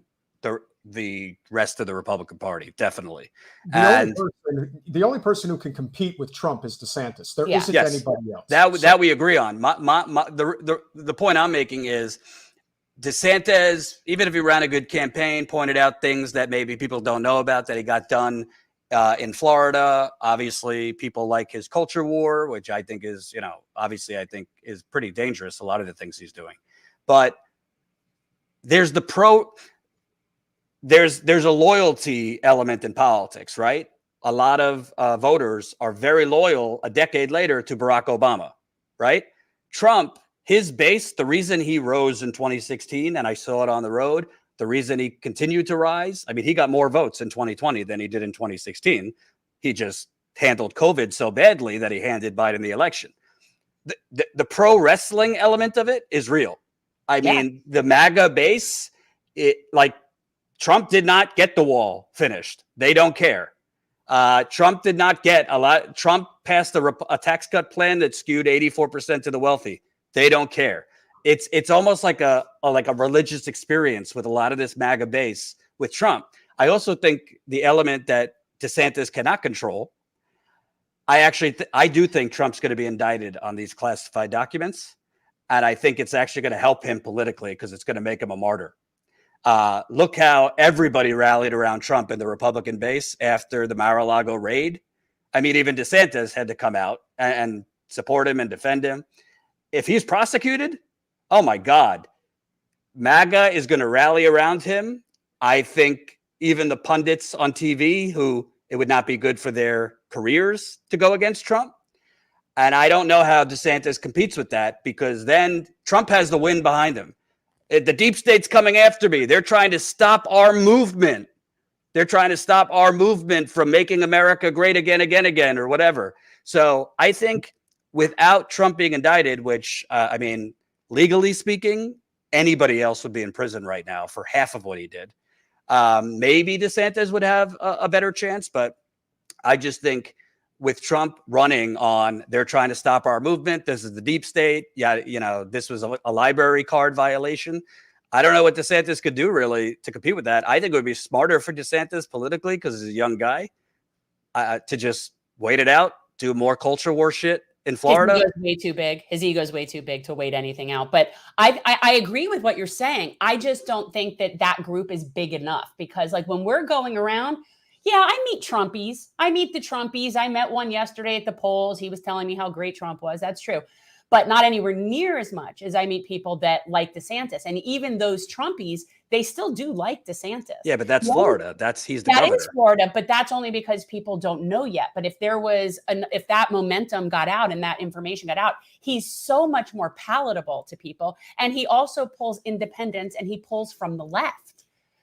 the rest of the Republican Party, definitely. The only person who can compete with Trump is DeSantis. There isn't anybody else. That we agree on. The point I'm making is DeSantis, even if he ran a good campaign, pointed out things that maybe people don't know about that he got done in Florida. Obviously, people like his culture war, which I think is, obviously I think is pretty dangerous, a lot of the things he's doing. But there's there's a loyalty element in politics, right? A lot of voters are very loyal a decade later to Barack Obama, right? Trump, his base, the reason he rose in 2016, and I saw it on the road, the reason he continued to rise, I mean, he got more votes in 2020 than he did in 2016. He just handled COVID so badly that he handed Biden the election. The pro wrestling element of it is real. I mean, the MAGA base, Trump did not get the wall finished. They don't care. Trump did not get a lot. Trump passed a tax cut plan that skewed 84% to the wealthy. They don't care. It's almost like a religious experience with a lot of this MAGA base with Trump. I also think the element that DeSantis cannot control. I do think Trump's going to be indicted on these classified documents, and I think it's actually going to help him politically because it's going to make him a martyr. Look how everybody rallied around Trump in the Republican base after the Mar-a-Lago raid. I mean, even DeSantis had to come out and support him and defend him. If he's prosecuted, oh my God, MAGA is going to rally around him. I think even the pundits on TV, who it would not be good for their careers to go against Trump. And I don't know how DeSantis competes with that, because then Trump has the wind behind him. The deep state's coming after me. They're trying to stop our movement. They're trying to stop our movement from making America great again, or whatever. So I think without Trump being indicted, which, I mean, legally speaking, anybody else would be in prison right now for half of what he did. Maybe DeSantis would have a better chance, but I just think with Trump running on, they're trying to stop our movement. This is the deep state. Yeah, this was a library card violation. I don't know what DeSantis could do really to compete with that. I think it would be smarter for DeSantis politically, because he's a young guy, to just wait it out, do more culture war shit in Florida. His ego's way too big. His ego's way too big to wait anything out. But I agree with what you're saying. I just don't think that group is big enough, because like when we're going around, Yeah, I meet Trumpies. I meet the Trumpies. I met one yesterday at the polls. He was telling me how great Trump was. That's true. But not anywhere near as much as I meet people that like DeSantis. And even those Trumpies, they still do like DeSantis. Yeah, but that's Florida. He's the governor. That is Florida, but that's only because people don't know yet. But if if that momentum got out and that information got out, he's so much more palatable to people. And he also pulls independents and he pulls from the left.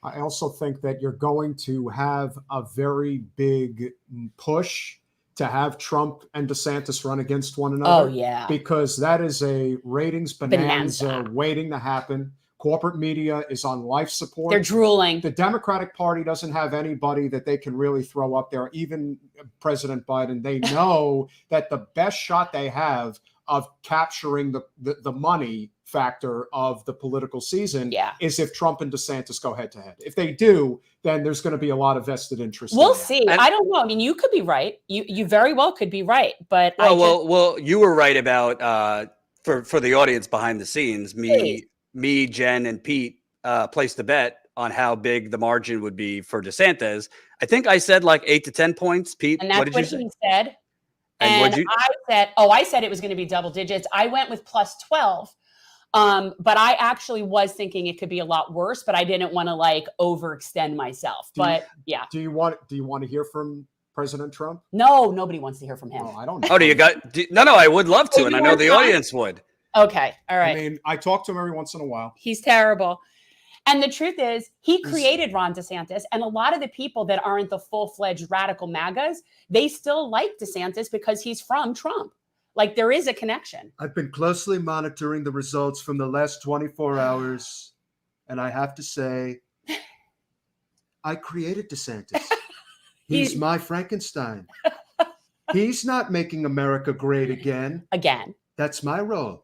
I also think that you're going to have a very big push to have Trump and DeSantis run against one another. Oh, yeah. Because that is a ratings bonanza waiting to happen. Corporate media is on life support. They're drooling. The Democratic Party doesn't have anybody that they can really throw up there. Even President Biden, they know that the best shot they have of capturing the money factor of the political season is if Trump and DeSantis go head to head. If they do, then there's going to be a lot of vested interest. We'll see. I don't know. I mean, you could be right. You very well could be right. But well, you were right about for the audience behind the scenes. Me, Jen, and Pete placed a bet on how big the margin would be for DeSantis. I think I said like 8 to 10 points. Pete, and that's what did you say? He said. And I said it was going to be double digits. I went with plus 12. But I actually was thinking it could be a lot worse, but I didn't want to like overextend myself. Do you want to hear from President Trump? No, nobody wants to hear from him. Oh, I don't know. Oh, no, I would love to. And I know the audience would. Okay. All right. I mean, I talk to him every once in a while. He's terrible. And the truth is, he created Ron DeSantis. And a lot of the people that aren't the full-fledged radical MAGAs, they still like DeSantis because he's from Trump. Like, there is a connection. I've been closely monitoring the results from the last 24 hours. And I have to say, I created DeSantis. He's my Frankenstein. He's not making America great again. That's my role.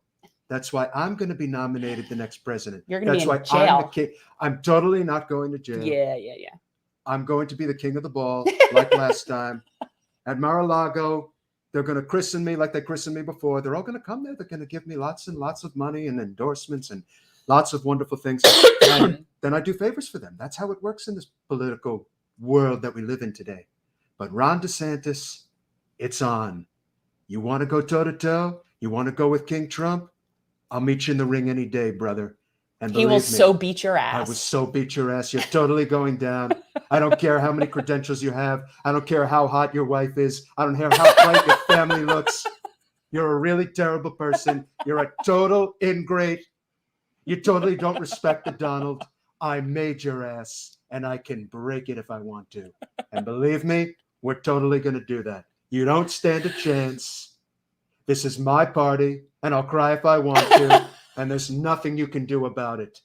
That's why I'm going to be nominated the next president. You're going to be in jail. I'm the king. I'm totally not going to jail. Yeah. I'm going to be the king of the ball, like last time. At Mar-a-Lago, they're going to christen me like they christened me before. They're all going to come there. They're going to give me lots and lots of money and endorsements and lots of wonderful things. And then I do favors for them. That's how it works in this political world that we live in today. But Ron DeSantis, it's on. You want to go toe-to-toe? You want to go with King Trump? I'll meet you in the ring any day, brother. And he will so beat your ass. I will so beat your ass. You're totally going down. I don't care how many credentials you have. I don't care how hot your wife is. I don't care how bright your family looks. You're a really terrible person. You're a total ingrate. You totally don't respect the Donald. I made your ass, and I can break it if I want to. And believe me, we're totally going to do that. You don't stand a chance. This is my party, and I'll cry if I want to, and there's nothing you can do about it.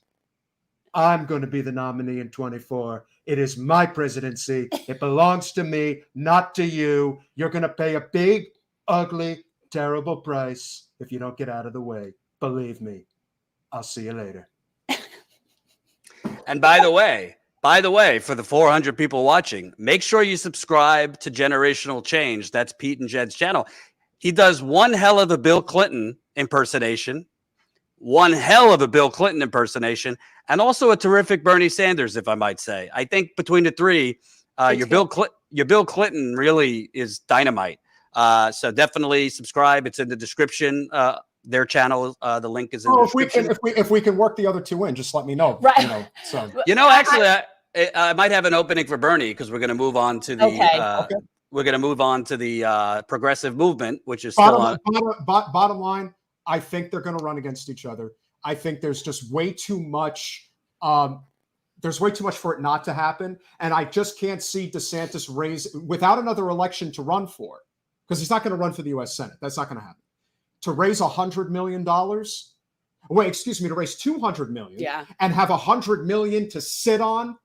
I'm going to be the nominee in 24. It is my presidency. It belongs to me, not to you. You're going to pay a big, ugly, terrible price if you don't get out of the way. Believe me. I'll see you later. And by the way, for the 400 people watching, make sure you subscribe to Generational Change. That's Pete and Jed's channel. He does one hell of a Bill Clinton impersonation, and also a terrific Bernie Sanders, if I might say. I think between the three, your Bill Clinton really is dynamite. So definitely subscribe. It's in the description. Their channel, the link is in the description. If we can work the other two in, just let me know. Right. Actually, I might have an opening for Bernie because we're going to move on to the we're going to move on to the progressive movement, which is still on. Bottom line, I think they're going to run against each other. I think there's just way too much. There's way too much for it not to happen, and I just can't see DeSantis without another election to run for, because he's not going to run for the U.S. Senate. That's not going to happen. To raise $100 million. To raise $200 million, and have $100 million to sit on.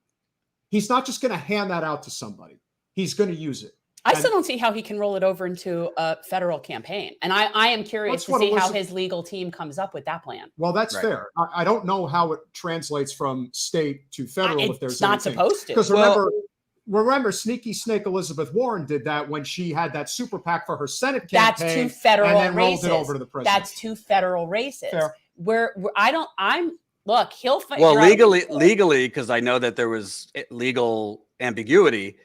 He's not just going to hand that out to somebody. He's going to use it. I still don't see how he can roll it over into a federal campaign. And I am curious to see how his legal team comes up with that plan. Well, that's fair. I don't know how it translates from state to federal. If there's not supposed to. Because remember, sneaky snake Elizabeth Warren did that when she had that super PAC for her Senate campaign. That's two federal and then races. Rolled it over to the president. That's two federal races. Fair. He'll fight. Well, legally, because I know that there was legal ambiguity.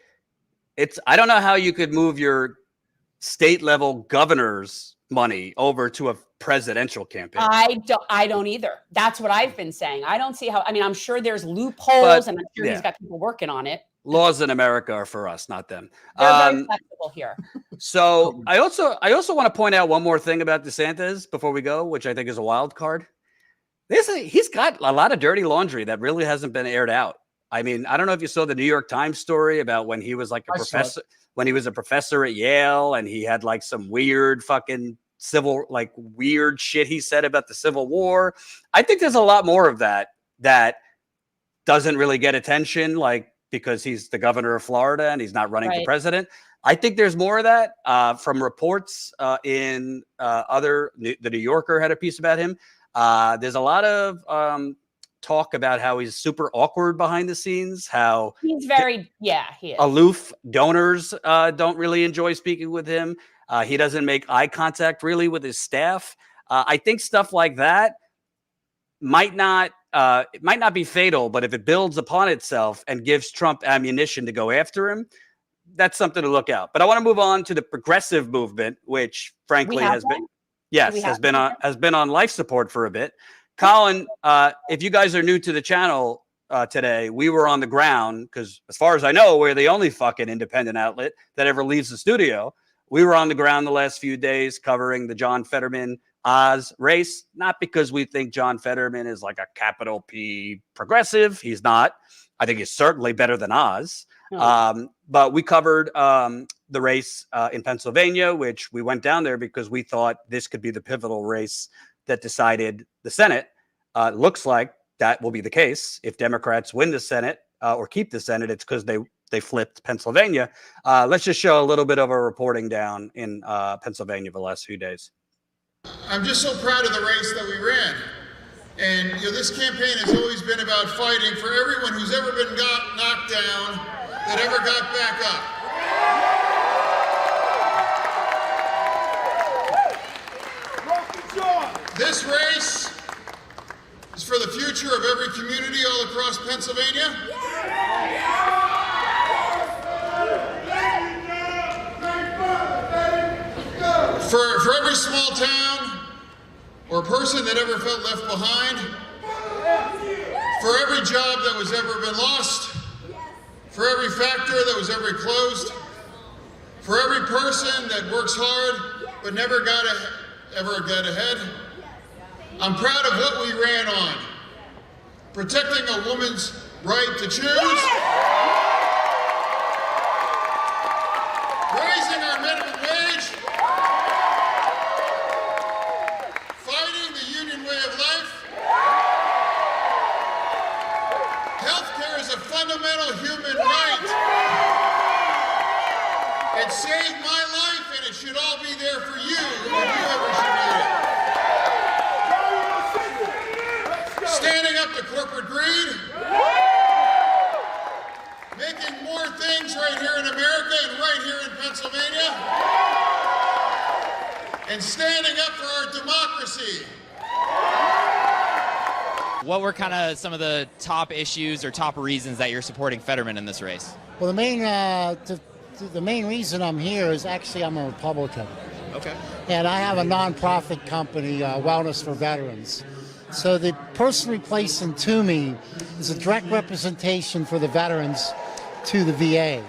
I don't know how you could move your state level governor's money over to a presidential campaign. I don't either. That's what I've been saying. I don't see how. I mean, I'm sure there's loopholes, and I'm sure he's got people working on it. Laws in America are for us, not them. They're very flexible here. So I also want to point out one more thing about DeSantis before we go, which I think is a wild card. He's got a lot of dirty laundry that really hasn't been aired out. I mean, I don't know if you saw the New York Times story about when he was like a professor, when he was a professor at Yale, and he had like some weird fucking weird shit he said about the Civil War. I think there's a lot more of that doesn't really get attention, like, because he's the governor of Florida and he's not running for president. I think there's more of that from reports the New Yorker had a piece about him. There's a lot of talk about how he's super awkward behind the scenes, how he's very, he is. Aloof. Donors don't really enjoy speaking with him. He doesn't make eye contact really with his staff. I think stuff like that might not be fatal, but if it builds upon itself and gives Trump ammunition to go after him, that's something to look out. But I want to move on to the progressive movement, which frankly has been on life support for a bit. Colin, if you guys are new to the channel today, we were on the ground because, as far as I know, we're the only fucking independent outlet that ever leaves the studio. We were on the ground the last few days covering the John Fetterman Oz race, not because we think John Fetterman is like a capital P progressive. He's not. I think he's certainly better than Oz. But we covered the race in Pennsylvania, which we went down there because we thought this could be the pivotal race that decided the Senate. Looks like that will be the case. If Democrats win the Senate or keep the Senate, it's because they flipped Pennsylvania. Let's just show a little bit of a reporting down in Pennsylvania for the last few days. I'm just so proud of the race that we ran. And this campaign has always been about fighting for everyone who's ever been knocked down that ever got back up. This race is for the future of every community all across Pennsylvania. For every small town or person that ever felt left behind, for every job that was ever been lost, for every factory that was ever closed, for every person that works hard but never ever get ahead. I'm proud of what we ran on. Protecting a woman's right to choose, raising our minimum wage, fighting the union way of life. Healthcare is a fundamental human right. It saved my life, and it should all be there for you if you ever should need it. Standing up to corporate greed, making more things right here in America and right here in Pennsylvania, and standing up for our democracy. What were kind of some of the top issues or top reasons that you're supporting Fetterman in this race? Well, the main reason I'm here is actually I'm a Republican. Okay. And I have a nonprofit company, Wellness for Veterans. So the person replacing Toomey is a direct representation for the veterans to the VA.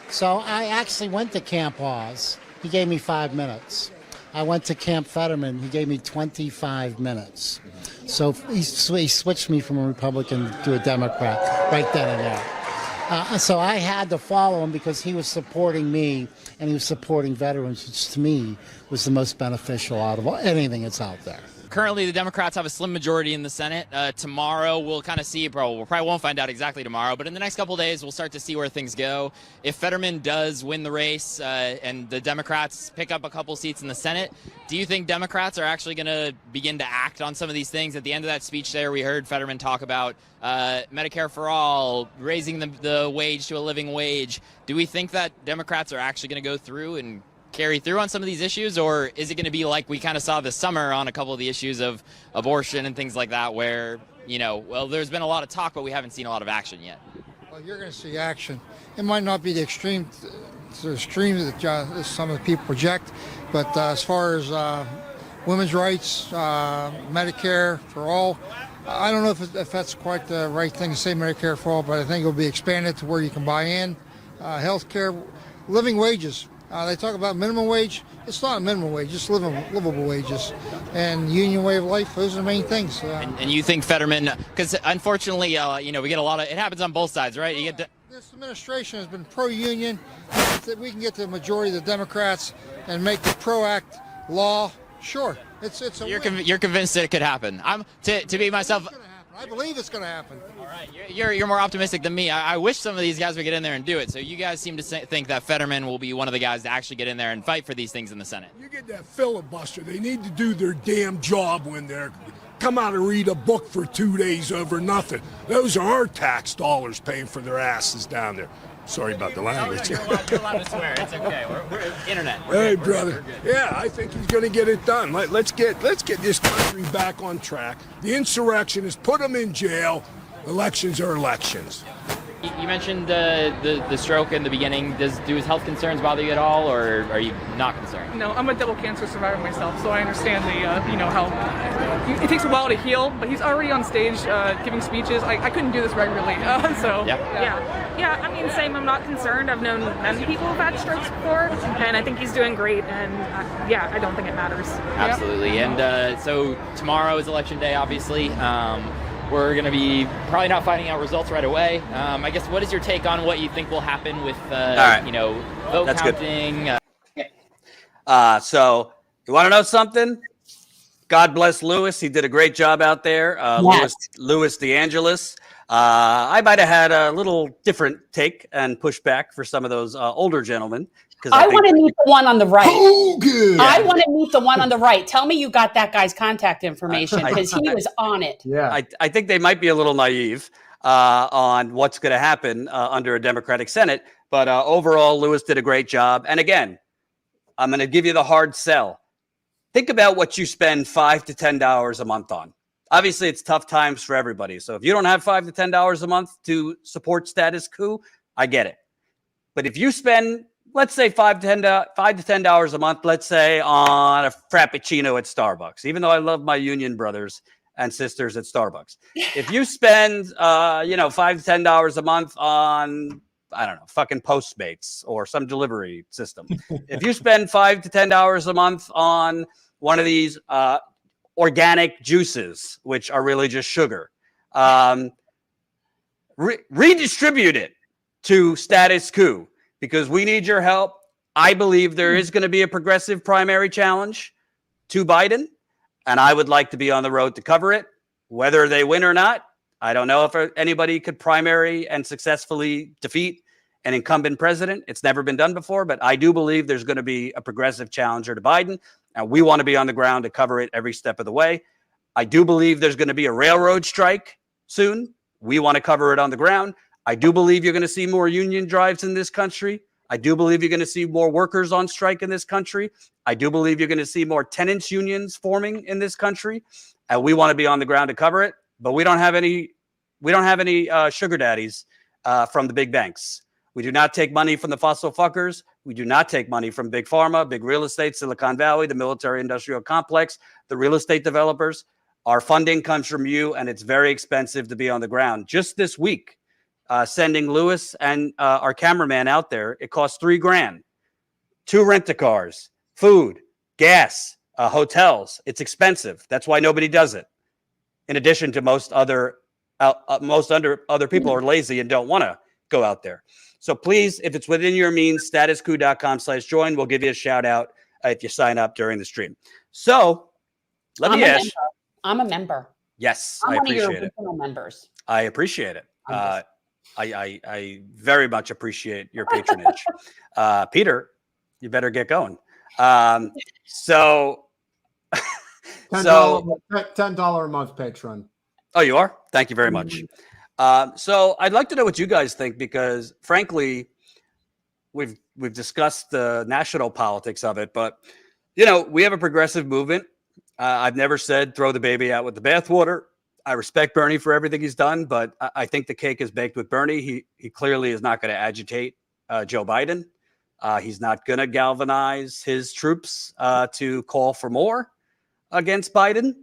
So I actually went to Camp Oz. He gave me 5 minutes. I went to Camp Fetterman. He gave me 25 minutes. So he switched me from a Republican to a Democrat right then and there. So I had to follow him because he was supporting me and he was supporting veterans, which to me was the most beneficial out of anything that's out there. Currently, the Democrats have a slim majority in the Senate. Tomorrow, we'll kind of see. We probably won't find out exactly tomorrow, but in the next couple of days, we'll start to see where things go. If Fetterman does win the race and the Democrats pick up a couple seats in the Senate, do you think Democrats are actually going to begin to act on some of these things? At the end of that speech there, we heard Fetterman talk about Medicare for all, raising the wage to a living wage. Do we think that Democrats are actually going to go through and carry through on some of these issues, or is it going to be like we kind of saw this summer on a couple of the issues of abortion and things like that, where, there's been a lot of talk, but we haven't seen a lot of action yet? Well, you're going to see action. It might not be the extreme that some of the people project, but as far as women's rights, Medicare for all, I don't know if that's quite the right thing to say, Medicare for all, but I think it will be expanded to where you can buy in. Health care, living wages. They talk about minimum wage. It's not a minimum wage, just livable wages. And union way of life, those are the main things. And you think Fetterman, because unfortunately, we get a lot of, it happens on both sides, right? You get this administration has been pro-union. We can get the majority of the Democrats and make the PRO-Act law. Sure, you're convinced that it could happen. I'm to be myself. I believe it's going to happen. All right, you're more optimistic than me. I wish some of these guys would get in there and do it. So you guys seem to think that Fetterman will be one of the guys to actually get in there and fight for these things in the Senate. You get that filibuster. They need to do their damn job when they're come out and read a book for 2 days over nothing. Those are our tax dollars paying for their asses down there. Sorry about the language. You're allowed to swear. It's okay. We're internet. Hey, brother. Yeah, I think he's going to get it done. Let's get this country back on track. The insurrectionists, put them in jail. Elections are elections. You mentioned the stroke in the beginning. Do his health concerns bother you at all, or are you not concerned? No, I'm a double cancer survivor myself, so I understand how it takes a while to heal. But he's already on stage giving speeches. I couldn't do this regularly, Yeah. I mean, same. I'm not concerned. I've known many people who've had strokes before, and I think he's doing great. And I don't think it matters. Absolutely. Yep. And so tomorrow is election day, obviously. We're going to be probably not finding out results right away. I guess, what is your take on what you think will happen with, vote That's counting? So you want to know something? God bless Lewis. He did a great job out there. Yes. Louis DeAngelis. I might have had a little different take and pushback for some of those older gentlemen. I want to meet the one on the right. Oh, good. I want to meet the one on the right. Tell me you got that guy's contact information, because he was on it. Yeah. I think they might be a little naive on what's going to happen under a Democratic Senate. But overall, Lewis did a great job. And again, I'm going to give you the hard sell. Think about what you spend $5 to $10 a month on. Obviously, it's tough times for everybody. So if you don't have $5 to $10 a month to support Status Coup, I get it. But if you spend, let's say $5 to $10 a month, let's say on a Frappuccino at Starbucks, even though I love my union brothers and sisters at Starbucks. If you spend, $5 to $10 a month on, I don't know, fucking Postmates or some delivery system. If you spend $5 to $10 a month on one of these organic juices, which are really just sugar, redistribute it to Status Coup, because we need your help. I believe there is going to be a progressive primary challenge to Biden, and I would like to be on the road to cover it. Whether they win or not, I don't know if anybody could primary and successfully defeat an incumbent president. It's never been done before, but I do believe there's going to be a progressive challenger to Biden, and we want to be on the ground to cover it every step of the way. I do believe there's going to be a railroad strike soon. We want to cover it on the ground. I do believe you're going to see more union drives in this country. I do believe you're going to see more workers on strike in this country. I do believe you're going to see more tenants unions forming in this country, and we want to be on the ground to cover it. But we don't have any sugar daddies from the big banks. We do not take money from the fossil fuckers. We do not take money from big pharma, big real estate, Silicon Valley, the military industrial complex, the real estate developers. Our funding comes from you, and it's very expensive to be on the ground. Just this week, sending Lewis and our cameraman out there, it costs $3,000. 2 rent-a-cars, food, gas, hotels. It's expensive. That's why nobody does it. In addition to most other people are lazy and don't want to go out there. So please, if it's within your means, statuscoup.com/join. We'll give you a shout out if you sign up during the stream. So let me ask. I'm a member. Yes, I'm I one of your appreciate it. original members. I appreciate it. I very much appreciate your patronage. Peter, you better get going. So $10 a month patron. Oh, you are? Thank you very much. So I'd like to know what you guys think, because frankly, we've discussed the national politics of it, but we have a progressive movement. I've never said throw the baby out with the bathwater. I respect Bernie for everything he's done, but I think the cake is baked with Bernie. He clearly is not going to agitate Joe Biden. He's not going to galvanize his troops to call for more against Biden.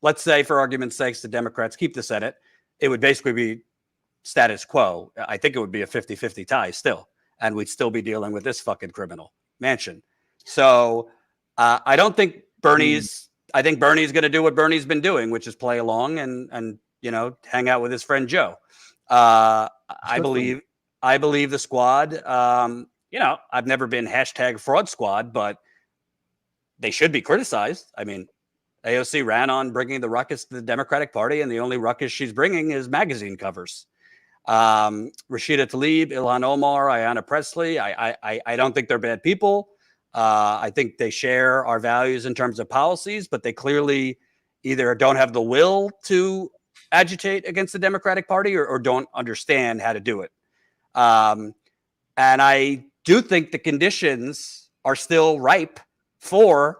Let's say, for argument's sake, the Democrats keep the Senate. It would basically be status quo. I think it would be a 50-50 tie still, and we'd still be dealing with this fucking criminal Manchin. So I don't think I think Bernie's going to do what Bernie's been doing, which is play along and hang out with his friend Joe. I believe the squad. I've never been #fraud squad, but they should be criticized. I mean, AOC ran on bringing the ruckus to the Democratic Party, and the only ruckus she's bringing is magazine covers. Rashida Tlaib, Ilhan Omar, Ayanna Pressley. I don't think they're bad people. I think they share our values in terms of policies, but they clearly either don't have the will to agitate against the Democratic Party or don't understand how to do it. And I do think the conditions are still ripe for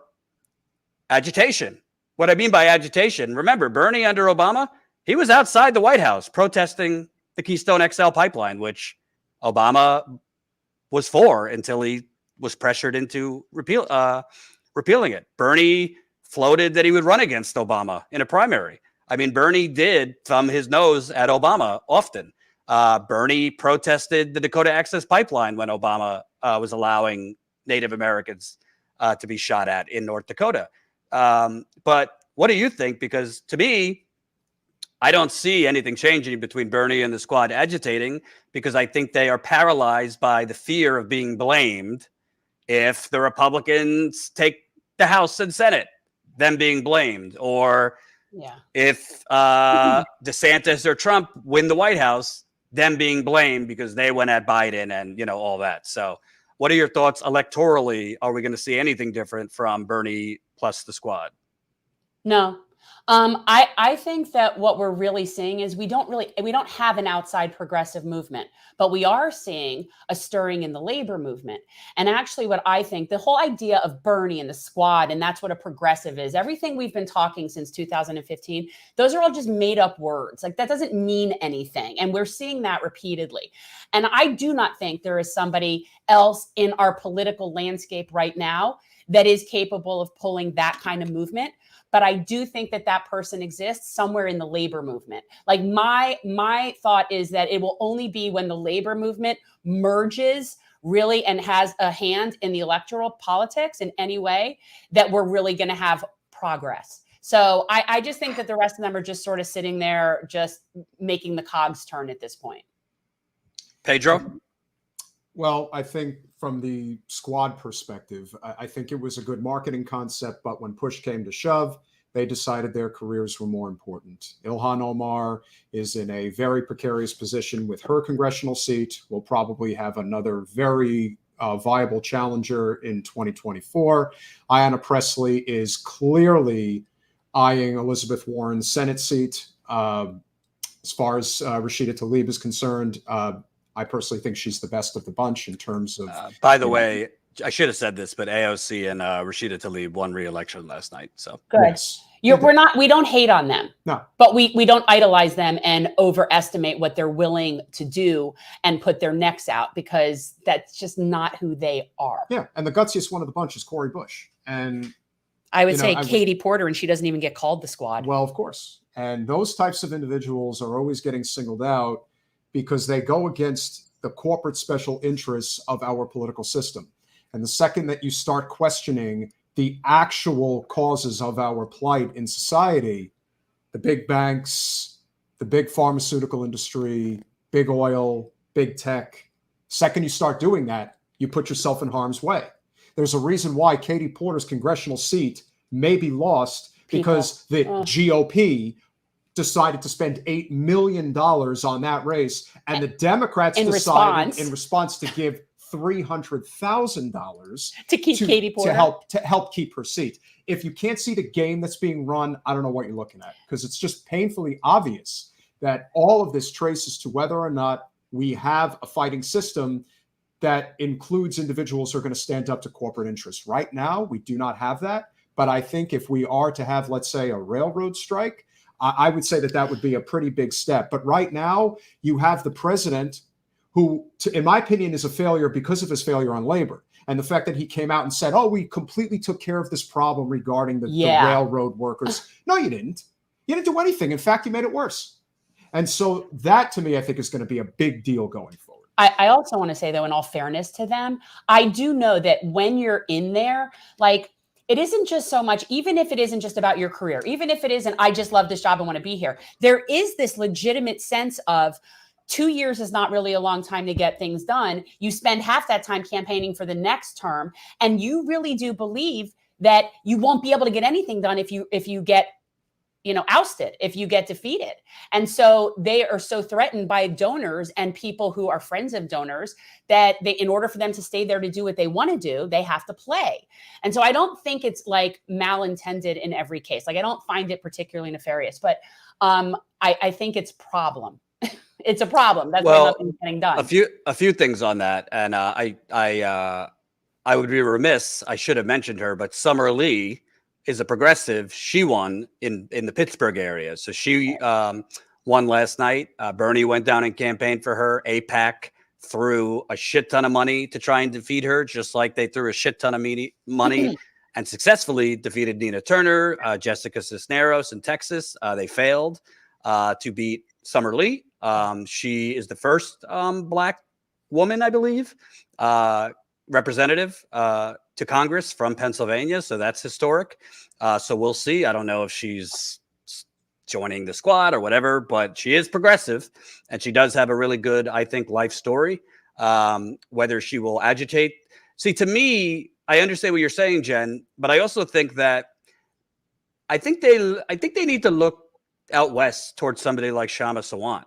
agitation. What I mean by agitation, remember, Bernie under Obama, he was outside the White House protesting the Keystone XL pipeline, which Obama was for until he was pressured into repealing it. Bernie floated that he would run against Obama in a primary. I mean, Bernie did thumb his nose at Obama often. Bernie protested the Dakota Access Pipeline when Obama was allowing Native Americans to be shot at in North Dakota. But what do you think? Because to me, I don't see anything changing between Bernie and the squad agitating, because I think they are paralyzed by the fear of being blamed if the Republicans take the House and Senate, them being blamed, or if DeSantis or Trump win the White House, them being blamed because they went at Biden and, all that. So what are your thoughts electorally? Are we going to see anything different from Bernie plus the squad? No. I think that what we're really seeing is we don't have an outside progressive movement, but we are seeing a stirring in the labor movement. And actually what I think, the whole idea of Bernie and the squad, and that's what a progressive is, everything we've been talking since 2015, those are all just made up words. Like, that doesn't mean anything. And we're seeing that repeatedly. And I do not think there is somebody else in our political landscape right now that is capable of pulling that kind of movement. But I do think that that person exists somewhere in the labor movement. Like, my thought is that it will only be when the labor movement merges really and has a hand in the electoral politics in any way that we're really going to have progress. So I just think that the rest of them are just sort of sitting there, just making the cogs turn at this point. Pedro? Well, I think from the squad perspective, I think it was a good marketing concept, but when push came to shove, they decided their careers were more important. Ilhan Omar is in a very precarious position with her congressional seat. We'll probably have another very viable challenger in 2024. Ayanna Pressley is clearly eyeing Elizabeth Warren's Senate seat. As far as Rashida Tlaib is concerned, I personally think she's the best of the bunch in terms of. By the way, I should have said this, but AOC and Rashida Tlaib won re-election last night. So good. Yes. We don't hate on them. No. But we don't idolize them and overestimate what they're willing to do and put their necks out, because that's just not who they are. Yeah. And the gutsiest one of the bunch is Cori Bush. And I would say Katie Porter, and she doesn't even get called the squad. Well, of course. And those types of individuals are always getting singled out because they go against the corporate special interests of our political system. And the second that you start questioning the actual causes of our plight in society, the big banks, the big pharmaceutical industry, big oil, big tech, second you start doing that, you put yourself in harm's way. There's a reason why Katie Porter's congressional seat may be lost because the GOP decided to spend $8 million on that race, and the Democrats decided in response to give $300,000 to keep Katie Porter to help keep her seat. If you can't see the game that's being run, I don't know what you're looking at, because it's just painfully obvious that all of this traces to whether or not we have a fighting system that includes individuals who are going to stand up to corporate interests. Right now, we do not have that. But I think if we are to have, let's say, a railroad strike, I would say that would be a pretty big step. But right now, you have the president who, in my opinion, is a failure because of his failure on labor. And the fact that he came out and said, oh, we completely took care of this problem regarding the railroad workers. No, you didn't. You didn't do anything. In fact, you made it worse. And so that, to me, I think is going to be a big deal going forward. I also want to say, though, in all fairness to them, I do know that when you're in there, like, it isn't just so much, even if it isn't just about your career, even if it isn't, I just love this job and want to be here, there is this legitimate sense of 2 years is not really a long time to get things done. You spend half that time campaigning for the next term, and you really do believe that you won't be able to get anything done if you get ousted, if you get defeated. And so they are so threatened by donors and people who are friends of donors that in order for them to stay there to do what they want to do, they have to play. And so I don't think it's like malintended in every case. Like, I don't find it particularly nefarious, but I think it's problem. It's a problem. That's why nothing's getting done. A few things on that. And I would be remiss. I should have mentioned her, but Summer Lee is a progressive. She won in the Pittsburgh area. So she won last night. Bernie went down and campaigned for her. AIPAC threw a shit ton of money to try and defeat her, just like they threw a shit ton of money and successfully defeated Nina Turner, Jessica Cisneros in Texas. They failed to beat Summer Lee. She is the first Black woman, I believe, representative to Congress from Pennsylvania. So that's historic. So we'll see. I don't know if she's joining the squad or whatever, but she is progressive and she does have a really good, I think, life story. Whether she will agitate. See, to me, I understand what you're saying, Jen, but I also think that I think they need to look out west towards somebody like Shama Sawant,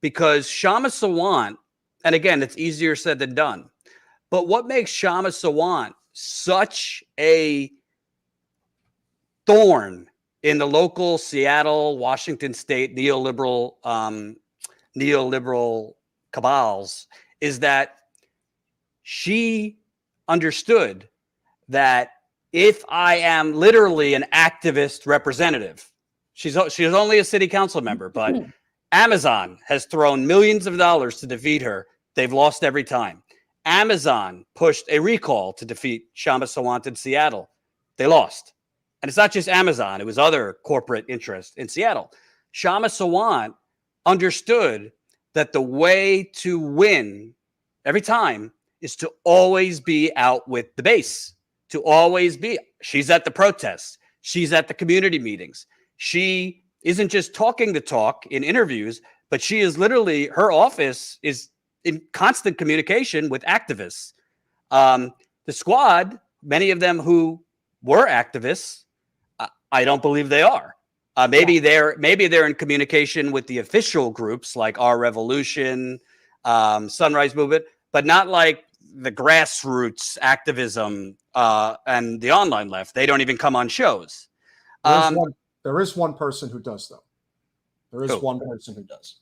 because Shama Sawant, and again, it's easier said than done, but what makes Shama Sawant such a thorn in the local Seattle, Washington State neoliberal cabals is that she understood that if I am literally an activist representative, she's only a city council member, but Amazon has thrown millions of dollars to defeat her. They've lost every time. Amazon pushed a recall to defeat Shama Sawant in Seattle. They lost. And it's not just Amazon. It was other corporate interests in Seattle. Shama Sawant understood that the way to win every time is to always be out with the base, to always be. She's at the protests. She's at the community meetings. She isn't just talking the talk in interviews, but she is literally, her office is in constant communication with activists. The squad, many of them who were activists, I don't believe they are. Maybe they're in communication with the official groups like Our Revolution, Sunrise Movement, but not like the grassroots activism and the online left. They don't even come on shows. There is one person who does, though. There is one person who does.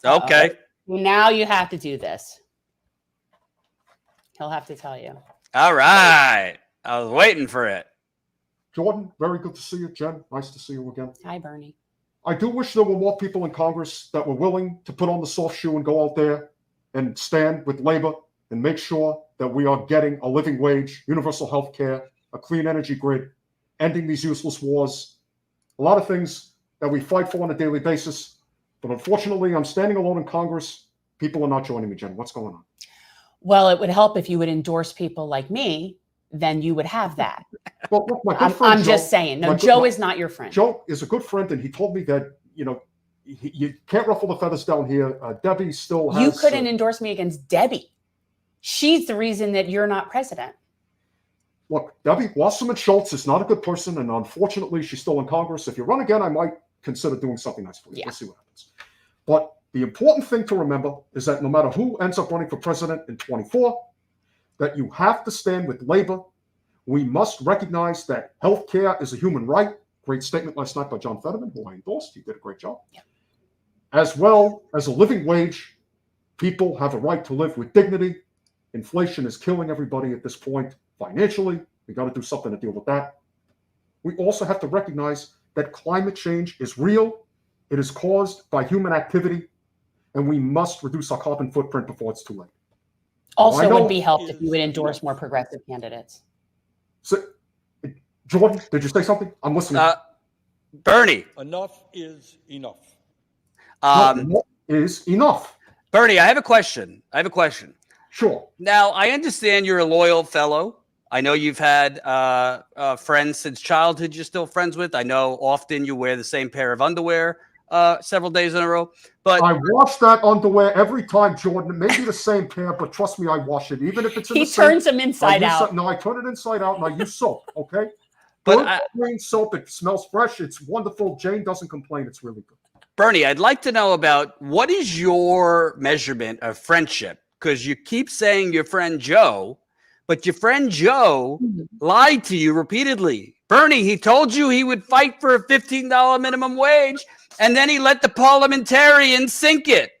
Okay. Now you have to do this. He'll have to tell you. All right. I was waiting for it. Jordan, very good to see you. Jen, nice to see you again. Hi, Bernie. I do wish there were more people in Congress that were willing to put on the soft shoe and go out there and stand with labor and make sure that we are getting a living wage, universal health care, a clean energy grid, ending these useless wars. A lot of things that we fight for on a daily basis. But unfortunately, I'm standing alone in Congress. People are not joining me, Jen. What's going on? Well, it would help if you would endorse people like me. Then you would have that. Well, look, my good friend I'm just saying. No, Joe is not your friend. Joe is a good friend, and he told me that, you can't ruffle the feathers down here. Debbie still has... You couldn't endorse me against Debbie. She's the reason that you're not president. Look, Debbie Wasserman Schultz is not a good person, and unfortunately, she's still in Congress. If you run again, I might consider doing something nice for you. Yeah. We'll see what happens. But the important thing to remember is that no matter who ends up running for president in 24, that you have to stand with labor. We must recognize that healthcare is a human right. Great statement last night by John Fetterman, who I endorsed. He did a great job. Yeah. As well as a living wage. People have a right to live with dignity. Inflation is killing everybody at this point financially. We got to do something to deal with that. We also have to recognize that climate change is real, it is caused by human activity, and we must reduce our carbon footprint before it's too late. Also, would be helped if you would endorse more progressive candidates. So, Jordan, did you say something? I'm listening. Bernie. Enough is enough. Enough is enough. Bernie, I have a question. Sure. Now, I understand you're a loyal fellow. I know you've had friends since childhood you're still friends with. I know often you wear the same pair of underwear several days in a row. But I wash that underwear every time, Jordan. It may be the same pair, but trust me, I wash it. Even if it's in he the same, turns them inside out. No, I turn it inside out, and I use soap, okay? But green soap, it smells fresh. It's wonderful. Jane doesn't complain. It's really good. Bernie, I'd like to know about what is your measurement of friendship? Because you keep saying your friend Joe, but your friend Joe lied to you repeatedly. Bernie, he told you he would fight for a $15 minimum wage, and then he let the parliamentarians sink it.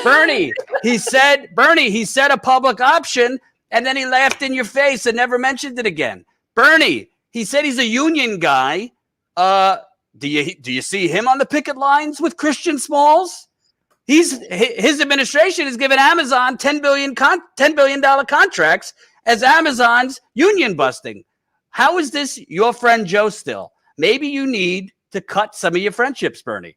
Bernie, he said a public option, and then he laughed in your face and never mentioned it again. Bernie, he said he's a union guy. Do you see him on the picket lines with Christian Smalls? His administration has given Amazon $10 billion contracts as Amazon's union busting. How is this your friend Joe still? Maybe you need to cut some of your friendships, Bernie.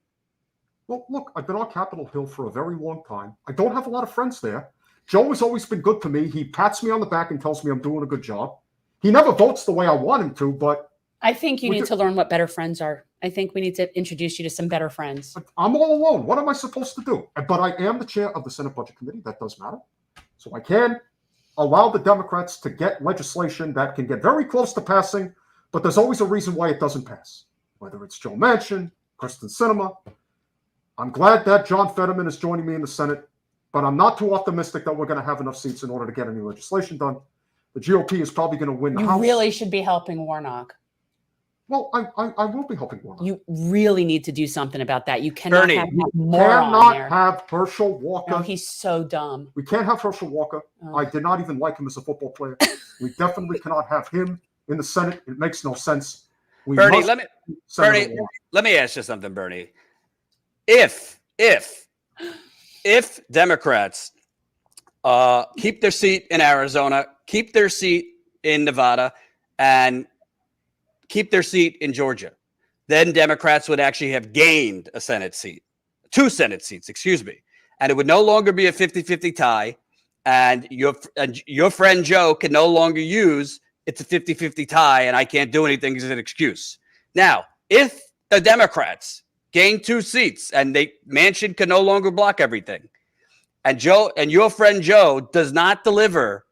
Well, look, I've been on Capitol Hill for a very long time. I don't have a lot of friends there. Joe has always been good to me. He pats me on the back and tells me I'm doing a good job. He never votes the way I want him to, but I think you need to learn what better friends are. I think we need to introduce you to some better friends. I'm all alone. What am I supposed to do? But I am the chair of the Senate Budget Committee. That does matter. So I can allow the Democrats to get legislation that can get very close to passing, but there's always a reason why it doesn't pass. Whether it's Joe Manchin, Kristen Sinema. I'm glad that John Fetterman is joining me in the Senate, but I'm not too optimistic that we're going to have enough seats in order to get any legislation done. The GOP is probably going to win the House. You really should be helping Warnock. Well, I will be helping Warnock. You really need to do something about that. You cannot Bernie, have We more on cannot there. have Herschel Walker. No, he's so dumb. We can't have Herschel Walker. Oh. I did not even like him as a football player. We definitely cannot have him in the Senate. It makes no sense. Bernie, let me ask you something, Bernie. If Democrats keep their seat in Arizona, keep their seat in Nevada, and keep their seat in Georgia, then Democrats would actually have gained a Senate seat, 2 Senate seats, excuse me. And it would no longer be a 50-50 tie. And your friend Joe can no longer use it's a 50-50 tie and I can't do anything as an excuse. Now, if the Democrats gain 2 seats and Manchin can no longer block everything, and your friend Joe does not deliver,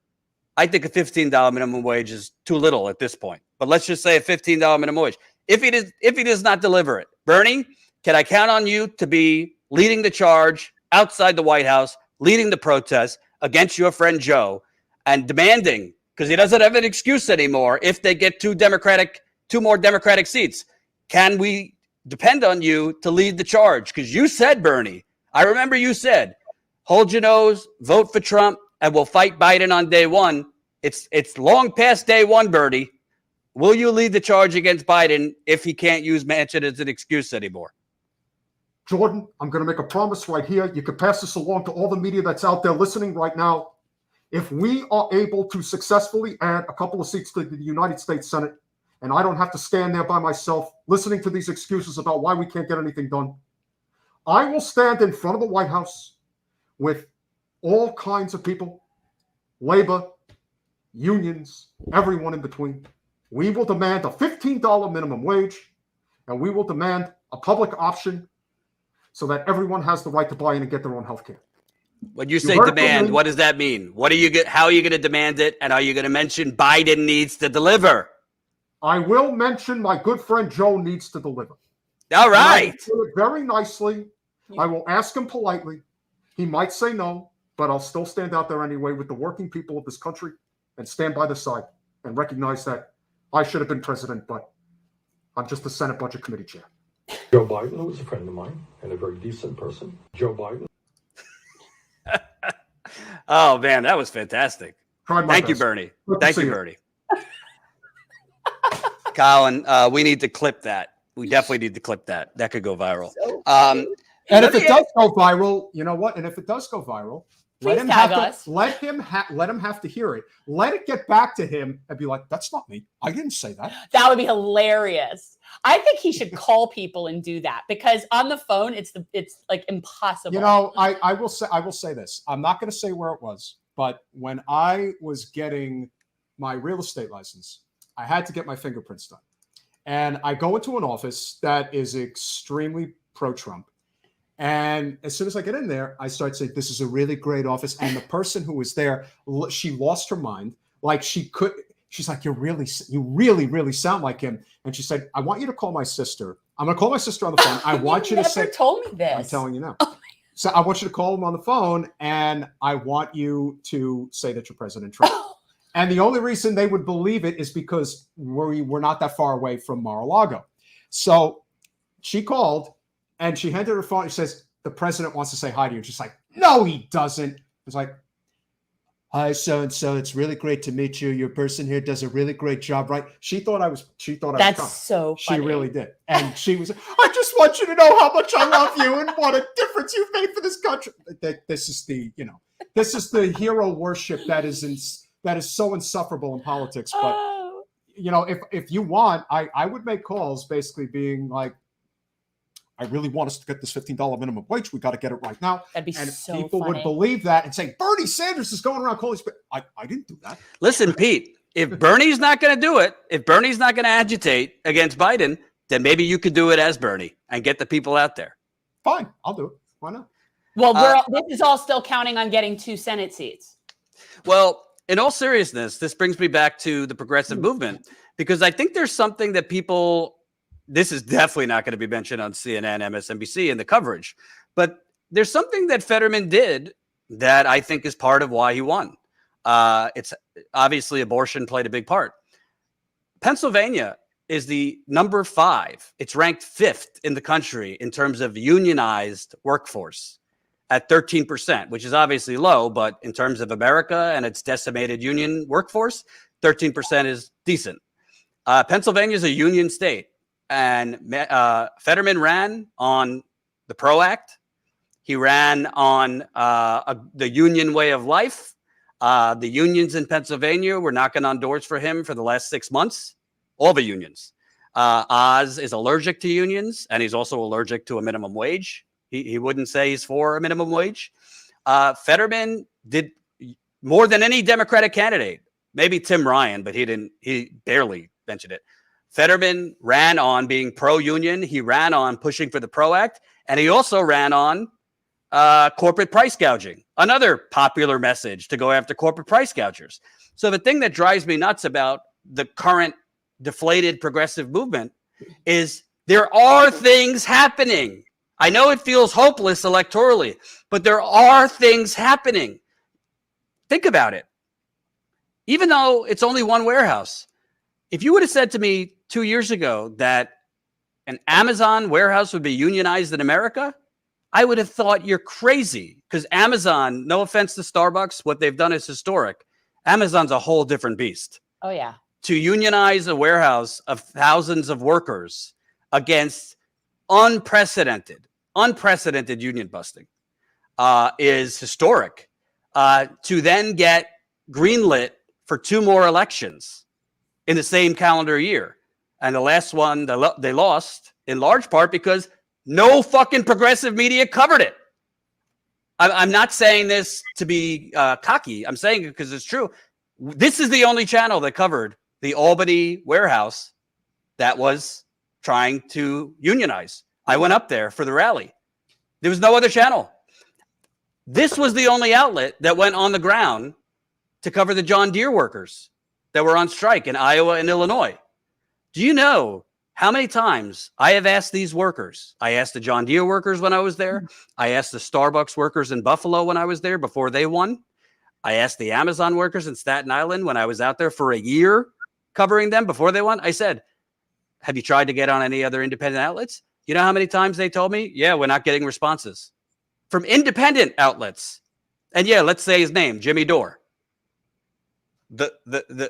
I think a $15 minimum wage is too little at this point. But let's just say a $15 minimum wage. If he does not deliver it, Bernie, can I count on you to be leading the charge outside the White House, leading the protest against your friend Joe, and demanding, because he doesn't have an excuse anymore, if they get 2 more Democratic seats, can we depend on you to lead the charge? Because you said, Bernie, I remember you said, hold your nose, vote for Trump, and we'll fight Biden on day one. It's long past day one, Bernie. Will you lead the charge against Biden if he can't use Manchin as an excuse anymore? Jordan, I'm going to make a promise right here. You can pass this along to all the media that's out there listening right now. If we are able to successfully add a couple of seats to the United States Senate, and I don't have to stand there by myself listening to these excuses about why we can't get anything done, I will stand in front of the White House with all kinds of people, labor, unions, everyone in between. We will demand a $15 minimum wage, and we will demand a public option so that everyone has the right to buy in and get their own health care. When you say demand, what does that mean? How are you going to demand it? And are you going to mention Biden needs to deliver? I will mention my good friend Joe needs to deliver. All right. I will do it very nicely. I will ask him politely. He might say no, but I'll still stand out there anyway with the working people of this country and stand by the side and recognize that I should have been president, but I'm just the Senate Budget Committee chair. Joe Biden, who is a friend of mine and a very decent person. Joe Biden. Oh, man, that was fantastic. Thank you, Bernie. Thank you, Bernie. Colin, we need to clip that. We definitely need to clip that. That could go viral. And if it does go viral, you know what? And if it does go viral, let him have to hear it. Let it get back to him and be like, "That's not me. I didn't say that." That would be hilarious. I think he should call people and do that, because on the phone, it's like impossible. You know, I will say this. I'm not going to say where it was, but when I was getting my real estate license, I had to get my fingerprints done, and I go into an office that is extremely pro-Trump. And as soon as I get in there, I start saying, "This is a really great office." And the person who was there, she lost her mind. Like she's like, you really sound like him. And she said, "I want you to call my sister. I'm going to call my sister on the phone. I want you to say." Never told me this. I'm telling you now. So I want you to call him on the phone, and I want you to say that you're President Trump. And the only reason they would believe it is because we're not that far away from Mar-a-Lago. So she called. And she handed her phone. She says, "The president wants to say hi to you." And she's like, "No, he doesn't." It's like, "Hi, so-and-so. It's really great to meet you. Your person here does a really great job, right?" She thought I was Trump. That's so funny. She really did. And she was, "I just want you to know how much I love you and what a difference you've made for this country." This is the hero worship that is so insufferable in politics. But if you want, I would make calls basically being like, "I really want us to get this $15 minimum wage. We got to get it right now." That'd be and so people funny. would believe that and say, "Bernie Sanders is going around calling." I didn't do that. Listen, Pete, if Bernie's not going to do it, if Bernie's not going to agitate against Biden, then maybe you could do it as Bernie and get the people out there. Fine, I'll do it. Why not? Well, this is all still counting on getting 2 Senate seats. Well, in all seriousness, this brings me back to the progressive movement, because I think there's something that people... This is definitely not going to be mentioned on CNN, MSNBC in the coverage, but there's something that Fetterman did that I think is part of why he won. It's obviously abortion played a big part. Pennsylvania is the number 5. It's ranked 5th in the country in terms of unionized workforce at 13%, which is obviously low, but in terms of America and its decimated union workforce, 13% is decent. Pennsylvania is a union state. And Fetterman ran on the PRO Act. He ran on the union way of life. The unions in Pennsylvania were knocking on doors for him for the last 6 months. All the unions. Oz is allergic to unions, and he's also allergic to a minimum wage. He wouldn't say he's for a minimum wage. Fetterman did more than any Democratic candidate. Maybe Tim Ryan, but he barely mentioned it. Fetterman ran on being pro-union. He ran on pushing for the PRO Act, and he also ran on corporate price gouging, another popular message to go after corporate price gougers. So the thing that drives me nuts about the current deflated progressive movement is there are things happening. I know it feels hopeless electorally, but there are things happening. Think about it. Even though it's only one warehouse, if you would have said to me 2 years ago that an Amazon warehouse would be unionized in America, I would have thought you're crazy, because Amazon, no offense to Starbucks, what they've done is historic. Amazon's a whole different beast. Oh, yeah. To unionize a warehouse of thousands of workers against unprecedented union busting is historic. To then get greenlit for 2 more elections in the same calendar year. And the last one, they lost in large part because no fucking progressive media covered it. I'm not saying this to be cocky. I'm saying it because it's true. This is the only channel that covered the Albany warehouse that was trying to unionize. I went up there for the rally. There was no other channel. This was the only outlet that went on the ground to cover the John Deere workers that were on strike in Iowa and Illinois. Do you know how many times I have asked these workers? I asked the John Deere workers when I was there. I asked the Starbucks workers in Buffalo when I was there before they won. I asked the Amazon workers in Staten Island when I was out there for a year covering them before they won. I said, have you tried to get on any other independent outlets? You know how many times they told me, yeah, we're not getting responses from independent outlets. And yeah, let's say his name, Jimmy Dore. The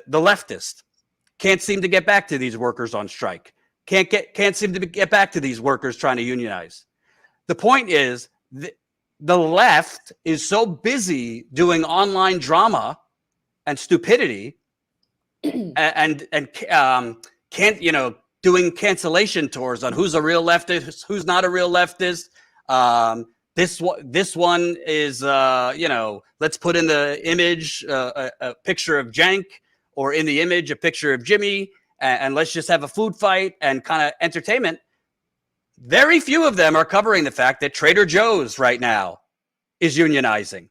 leftist can't seem to get back to these workers on strike. Can't seem to get back to these workers trying to unionize. The point is, the left is so busy doing online drama and stupidity and doing cancellation tours on who's a real leftist, who's not a real leftist. This one is let's put in the image a picture of Jank, or in the image a picture of Jimmy, and let's just have a food fight and kind of entertainment. Very few of them are covering the fact that Trader Joe's right now is unionizing.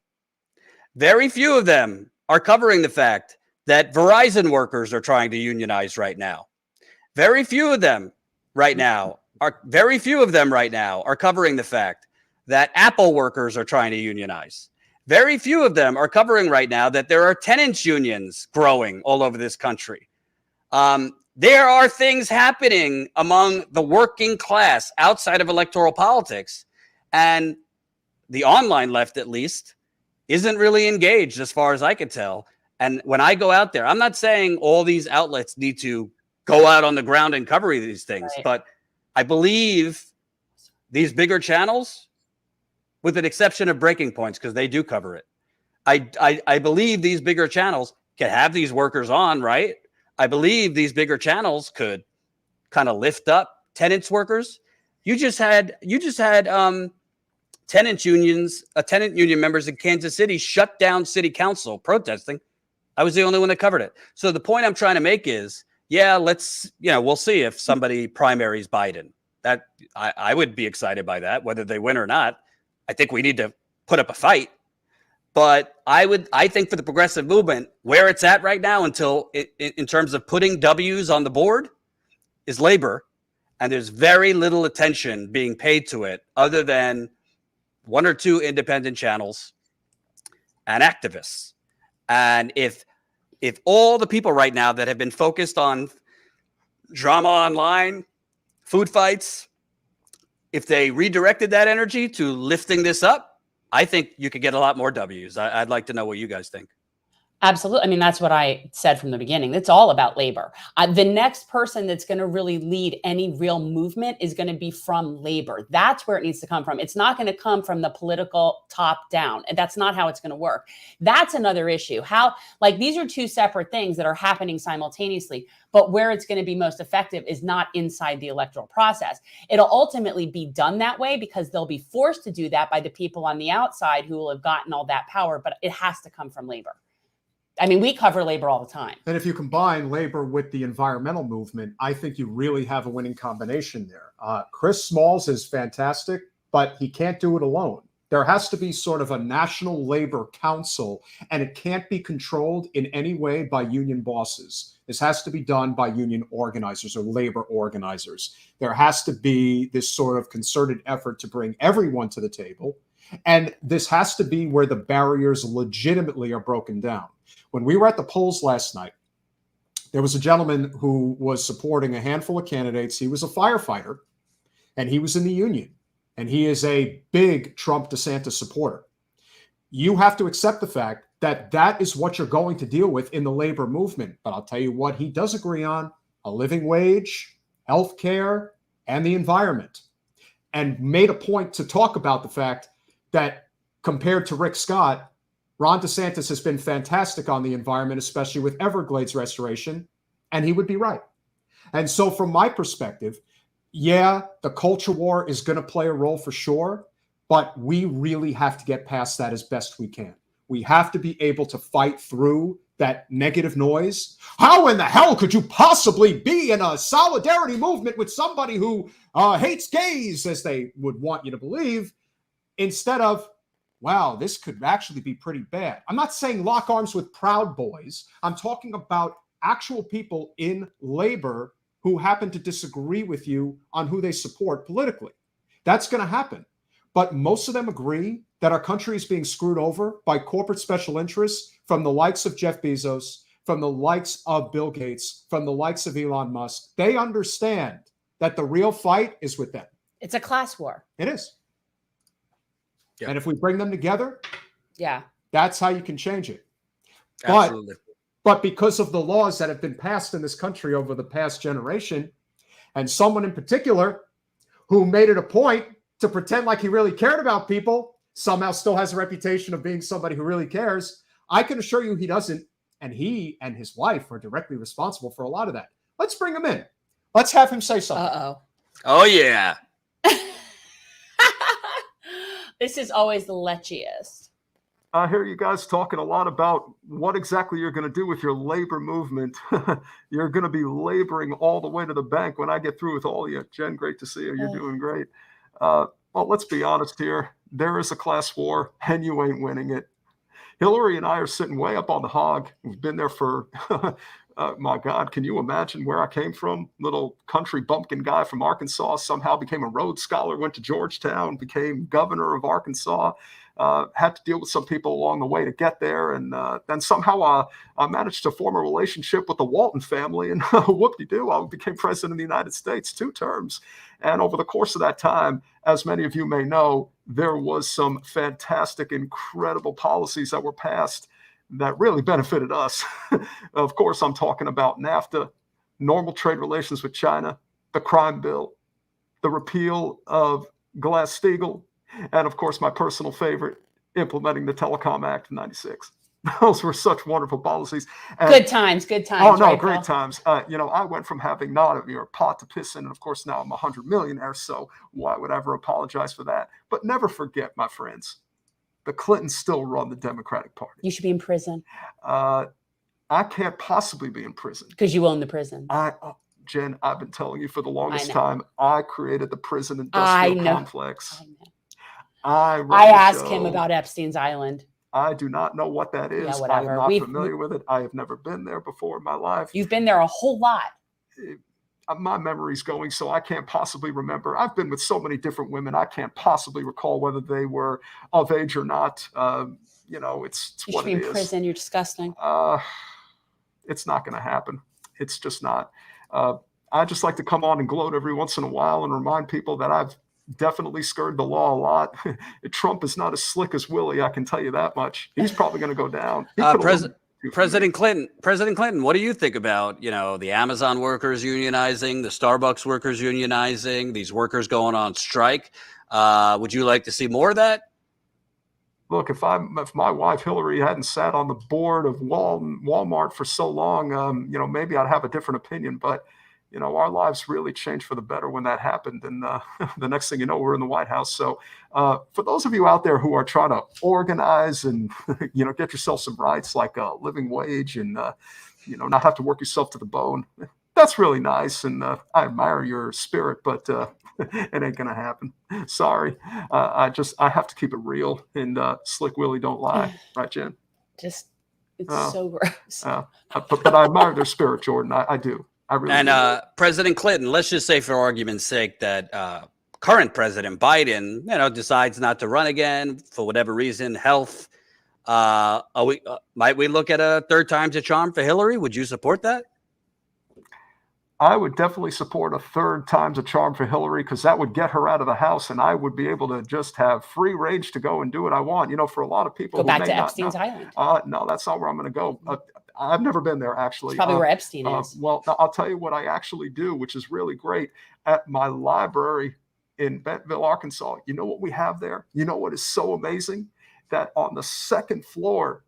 Very few of them are covering the fact that Verizon workers are trying to unionize right now. Very few of them right now are covering the fact that Apple workers are trying to unionize. Very few of them are covering right now that there are tenants unions growing all over this country. There are things happening among the working class outside of electoral politics, and the online left, at least, isn't really engaged as far as I can tell. And when I go out there, I'm not saying all these outlets need to go out on the ground and cover these things, Right. but I believe these bigger channels, with an exception of Breaking Points, because they do cover it, I believe these bigger channels can have these workers on, right? I believe these bigger channels could kind of lift up tenants workers. You just had tenant union members in Kansas City shut down city council protesting. I was the only one that covered it. So the point I'm trying to make is, we'll see if somebody primaries Biden. That I would be excited by that, whether they win or not. I think we need to put up a fight. But I think for the progressive movement, where it's at right now, until in terms of putting W's on the board, is labor. And there's very little attention being paid to it, other than one or two independent channels and activists. And if all the people right now that have been focused on drama online, food fights, if they redirected that energy to lifting this up, I think you could get a lot more W's. I'd like to know what you guys think. Absolutely. I mean, that's what I said from the beginning. It's all about labor. The next person that's going to really lead any real movement is going to be from labor. That's where it needs to come from. It's not going to come from the political top down. And that's not how it's going to work. That's another issue. These are two separate things that are happening simultaneously, but where it's going to be most effective is not inside the electoral process. It'll ultimately be done that way because they'll be forced to do that by the people on the outside who will have gotten all that power, but it has to come from labor. I mean, we cover labor all the time. And if you combine labor with the environmental movement, I think you really have a winning combination there. Chris Smalls is fantastic, but he can't do it alone. There has to be sort of a national labor council, and it can't be controlled in any way by union bosses. This has to be done by union organizers or labor organizers. There has to be this sort of concerted effort to bring everyone to the table. And this has to be where the barriers legitimately are broken down. When we were at the polls last night, there was a gentleman who was supporting a handful of candidates. He was a firefighter, and he was in the union, and he is a big Trump DeSantis supporter. You have to accept the fact that that is what you're going to deal with in the labor movement. But I'll tell you what he does agree on: a living wage, health care, and the environment. And made a point to talk about the fact that compared to Rick Scott, Ron DeSantis has been fantastic on the environment, especially with Everglades restoration, and he would be right. And so from my perspective, yeah, the culture war is going to play a role for sure, but we really have to get past that as best we can. We have to be able to fight through that negative noise. How in the hell could you possibly be in a solidarity movement with somebody who hates gays, as they would want you to believe, instead of, wow, this could actually be pretty bad. I'm not saying lock arms with Proud Boys. I'm talking about actual people in labor who happen to disagree with you on who they support politically. That's going to happen. But most of them agree that our country is being screwed over by corporate special interests from the likes of Jeff Bezos, from the likes of Bill Gates, from the likes of Elon Musk. They understand that the real fight is with them. It's a class war. It is. Yeah. And if we bring them together, that's how you can change it. Absolutely. But because of the laws that have been passed in this country over the past generation, And someone in particular who made it a point to pretend like he really cared about people somehow still has a reputation of being somebody who really cares. I can assure you he doesn't. And he and his wife are directly responsible for a lot of that. Let's bring him in. Let's have him say something. Uh-oh. Oh, yeah. This is always the lechiest. I hear you guys talking a lot about what exactly you're going to do with your labor movement. You're going to be laboring all the way to the bank when I get through with all of you. Jen, great to see you. You're doing great. Well, let's be honest here. There is a class war, and you ain't winning it. Hillary and I are sitting way up on the hog. We've been there for, my God, can you imagine where I came from? Little country bumpkin guy from Arkansas, somehow became a Rhodes Scholar, went to Georgetown, became governor of Arkansas, had to deal with some people along the way to get there. And then somehow I managed to form a relationship with the Walton family, and whoop-de-doo, I became president of the United States 2 terms. And over the course of that time, as many of you may know, there was some fantastic, incredible policies that were passed that really benefited us. Of course, I'm talking about NAFTA, normal trade relations with China, the crime bill, the repeal of Glass-Steagall, and of course, my personal favorite, implementing the Telecom Act of 96. Those were such wonderful policies. And, good times. Oh, no, right, great Paul? times. I went from having not a pot to piss in, and of course now I'm a 100 millionaire, so why would I ever apologize for that? But never forget, my friends, the Clintons still run the Democratic Party. You should be in prison. I can't possibly be in prison. Because you own the prison. Jen, I've been telling you for the longest time, I created the prison industrial complex. I asked him about Epstein's Island. I do not know what that is. Yeah, whatever. I am not familiar with it. I have never been there before in my life. You've been there a whole lot. My memory's going, so I can't possibly remember. I've been with so many different women. I can't possibly recall whether they were of age or not. It's you what should be it in is. prison. You're disgusting. It's not going to happen. It's just not. I just like to come on and gloat every once in a while and remind people that I've definitely skirted the law a lot. Trump is not as slick as Willie, I can tell you that much. He's probably going to go down. President Clinton, what do you think about, the Amazon workers unionizing, the Starbucks workers unionizing, these workers going on strike? Would you like to see more of that? Look, if my wife Hillary hadn't sat on the board of Walmart for so long, maybe I'd have a different opinion. But our lives really changed for the better when that happened. And the next thing you know, we're in the White House. So for those of you out there who are trying to organize and, get yourself some rights like a living wage and, not have to work yourself to the bone, that's really nice. And I admire your spirit, but it ain't going to happen. Sorry. I have to keep it real. And Slick Willie don't lie. Right, Jen? It's so gross. But I admire their spirit, Jordan. I do. President Clinton, let's just say for argument's sake that current President Biden, decides not to run again for whatever reason, health. Might we look at a third time's a charm for Hillary? Would you support that? I would definitely support a third time's a charm for Hillary because that would get her out of the house and I would be able to just have free range to go and do what I want. For a lot of people go back to Epstein's Island. No, that's not where I'm going to go. I've never been there, actually. It's probably where Epstein is. Well, I'll tell you what I actually do, which is really great. At my library in Bentonville, Arkansas, you know what we have there? You know what is so amazing? That on the 2nd floor,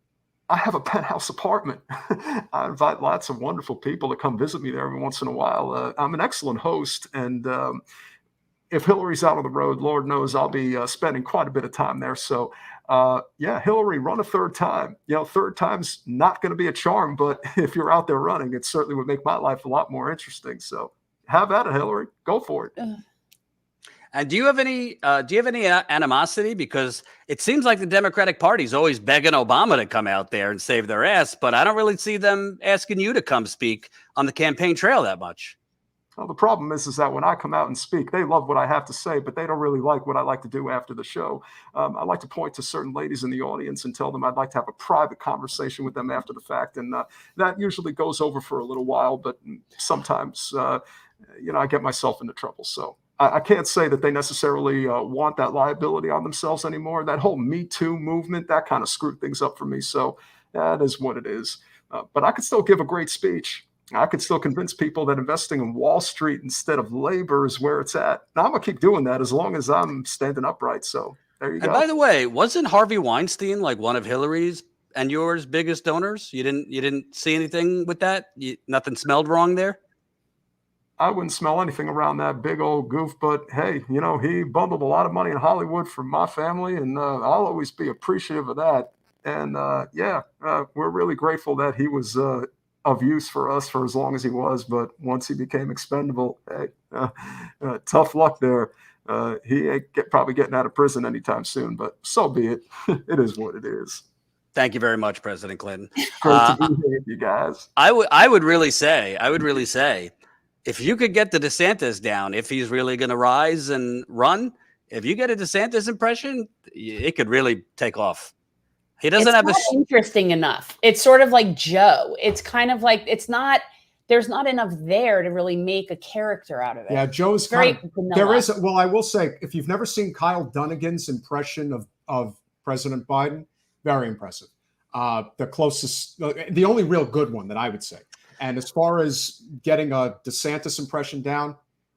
I have a penthouse apartment. I invite lots of wonderful people to come visit me there every once in a while. I'm an excellent host, and if Hillary's out on the road, Lord knows I'll be spending quite a bit of time there. So, Hillary, run a third time. Third time's not going to be a charm, but if you're out there running, it certainly would make my life a lot more interesting. So, have at it, Hillary. Go for it. And do you have any animosity? Because it seems like the Democratic Party is always begging Obama to come out there and save their ass, but I don't really see them asking you to come speak on the campaign trail that much. Well, the problem is that when I come out and speak, they love what I have to say, but they don't really like what I like to do after the show. I like to point to certain ladies in the audience and tell them I'd like to have a private conversation with them after the fact. And that usually goes over for a little while, but sometimes, I get myself into trouble. So I can't say that they necessarily want that liability on themselves anymore. That whole Me Too movement, that kind of screwed things up for me. So that is what it is. But I could still give a great speech. I could still convince people that investing in Wall Street instead of labor is where it's at. Now, I'm going to keep doing that as long as I'm standing upright. So there you go. And by the way, wasn't Harvey Weinstein like one of Hillary's and yours biggest donors? You didn't see anything with that? Nothing smelled wrong there? I wouldn't smell anything around that big old goof, but hey, he bundled a lot of money in Hollywood for my family, and I'll always be appreciative of that. And we're really grateful that he was of use for us for as long as he was. But once he became expendable, hey, tough luck there. He ain't probably getting out of prison anytime soon, but so be it. It is what it is. Thank you very much, President Clinton. Great to be here with you guys. I would really say, if you could get the DeSantis down, if he's really going to rise and run, if you get a DeSantis impression, it could really take off. He doesn't have interesting enough. It's sort of like Joe. It's kind of like there's not enough there to really make a character out of it. Yeah, Joe's very there is. Well, I will say, if you've never seen Kyle Dunnigan's impression of President Biden, very impressive. The closest, the only real good one that I would say. And as far as getting a DeSantis impression down,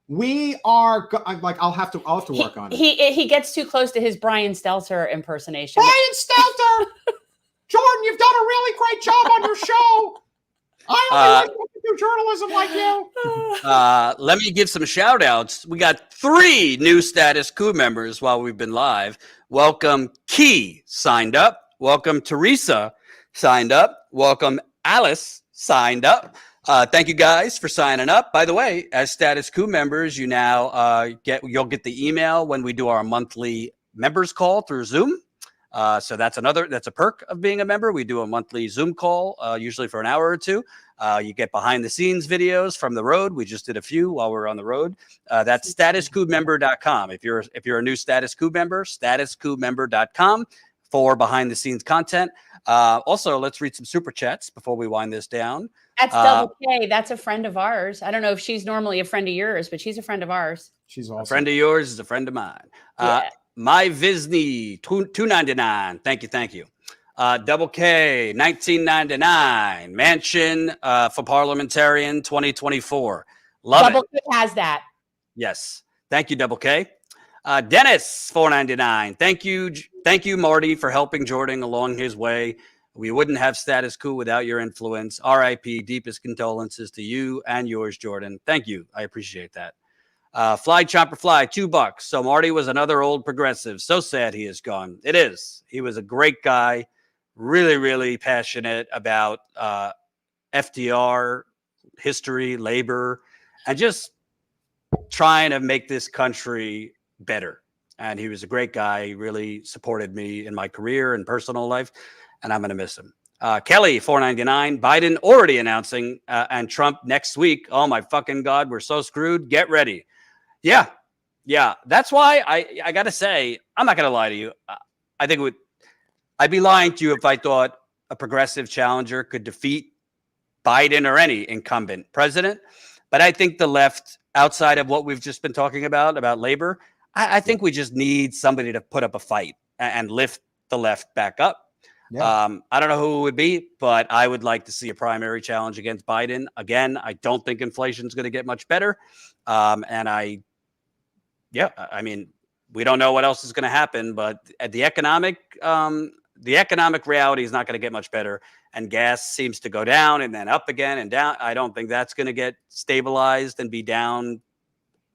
we are I'll have to work on it. He gets too close to his Brian Stelter impersonation. Brian Stelter, Jordan, you've done a really great job on your show. I only want to do journalism like you. Let me give some shout outs. We got 3 new Status Coup members while we've been live. Welcome Key, signed up. Welcome Teresa, signed up. Welcome Alice, signed up. Thank you guys for signing up. By the way, as Status Coup members, you now you'll get the email when we do our monthly members call through Zoom. So that's a perk of being a member. We do a monthly Zoom call, usually for an hour or two. You get behind the scenes videos from the road. We just did a few while we were on the road. That's StatusCoupMember.com. If you're a new Status Coup member, StatusCoupMember.com for behind the scenes content. Also, let's read some super chats before we wind this down. That's Double K. That's a friend of ours. I don't know if she's normally a friend of yours, but she's a friend of ours. She's awesome. A friend of yours is a friend of mine. Yeah. My Visney, $2.99. Thank you. Double K, $19.99. Mansion for Parliamentarian 2024. Love Double it. K has that. Yes. Thank you, Double K. Dennis, $4.99. Thank you, Marty, for helping Jordan along his way. We wouldn't have Status Coup without your influence. RIP, deepest condolences to you and yours, Jordan. Thank you. I appreciate that. Fly Chomper Fly, $2. So Marty was another old progressive. So sad he is gone. It is. He was a great guy, really, really passionate about FDR, history, labor, and just trying to make this country better. And he was a great guy. He really supported me in my career and personal life, and I'm going to miss him. Kelly, $4.99. Biden already announcing and Trump next week. Oh, my fucking God. We're so screwed. Get ready. Yeah. That's why I got to say, I'm not going to lie to you. I think I'd be lying to you if I thought a progressive challenger could defeat Biden or any incumbent president. But I think the left, outside of what we've just been talking about labor, I think we just need somebody to put up a fight and lift the left back up. Yeah. I don't know who it would be, but I would like to see a primary challenge against Biden. Again, I don't think inflation is going to get much better. I mean, we don't know what else is going to happen, but the economic reality is not going to get much better. And gas seems to go down and then up again and down. I don't think that's going to get stabilized and be down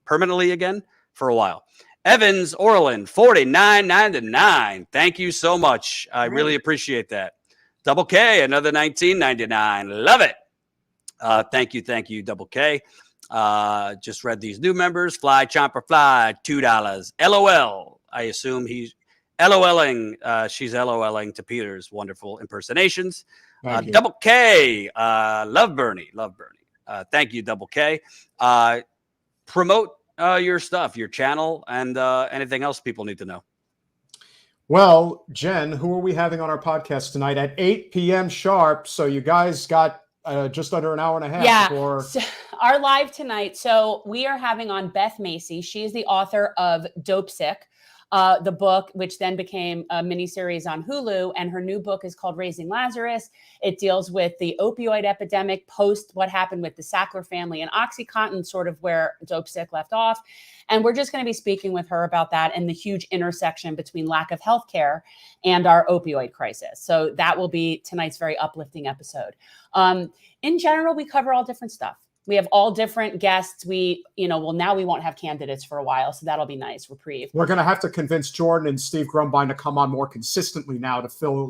permanently again for a while. Evans Orland, $49.99. Thank you so much. I really appreciate that. Double K, another $19.99. Love it. Thank you, Double K. Just read these new members. Fly Chomper Fly, $2. LOL. I assume he's LOLing. She's LOLing to Peter's wonderful impersonations. Double K. Love Bernie. Thank you, Double K. Promote your stuff, your channel, and anything else people need to know. Well, Jen, who are we having on our podcast tonight at 8 p.m. sharp? So you guys got just under an hour and a half. Yeah, so our live tonight. So we are having on Beth Macy. She is the author of Dope Sick. the book, which then became a miniseries on Hulu. And her new book is called Raising Lazarus. It deals with the opioid epidemic post what happened with the Sackler family and OxyContin, sort of where Dope Sick left off. And we're just going to be speaking with her about that and the huge intersection between lack of healthcare and our opioid crisis. So that will be tonight's very uplifting episode. In general, we cover all different stuff. We have all different guests. Now we won't have candidates for a while, so that'll be nice. Reprieve. We're going to have to convince Jordan and Steve Grumbine to come on more consistently now to fill,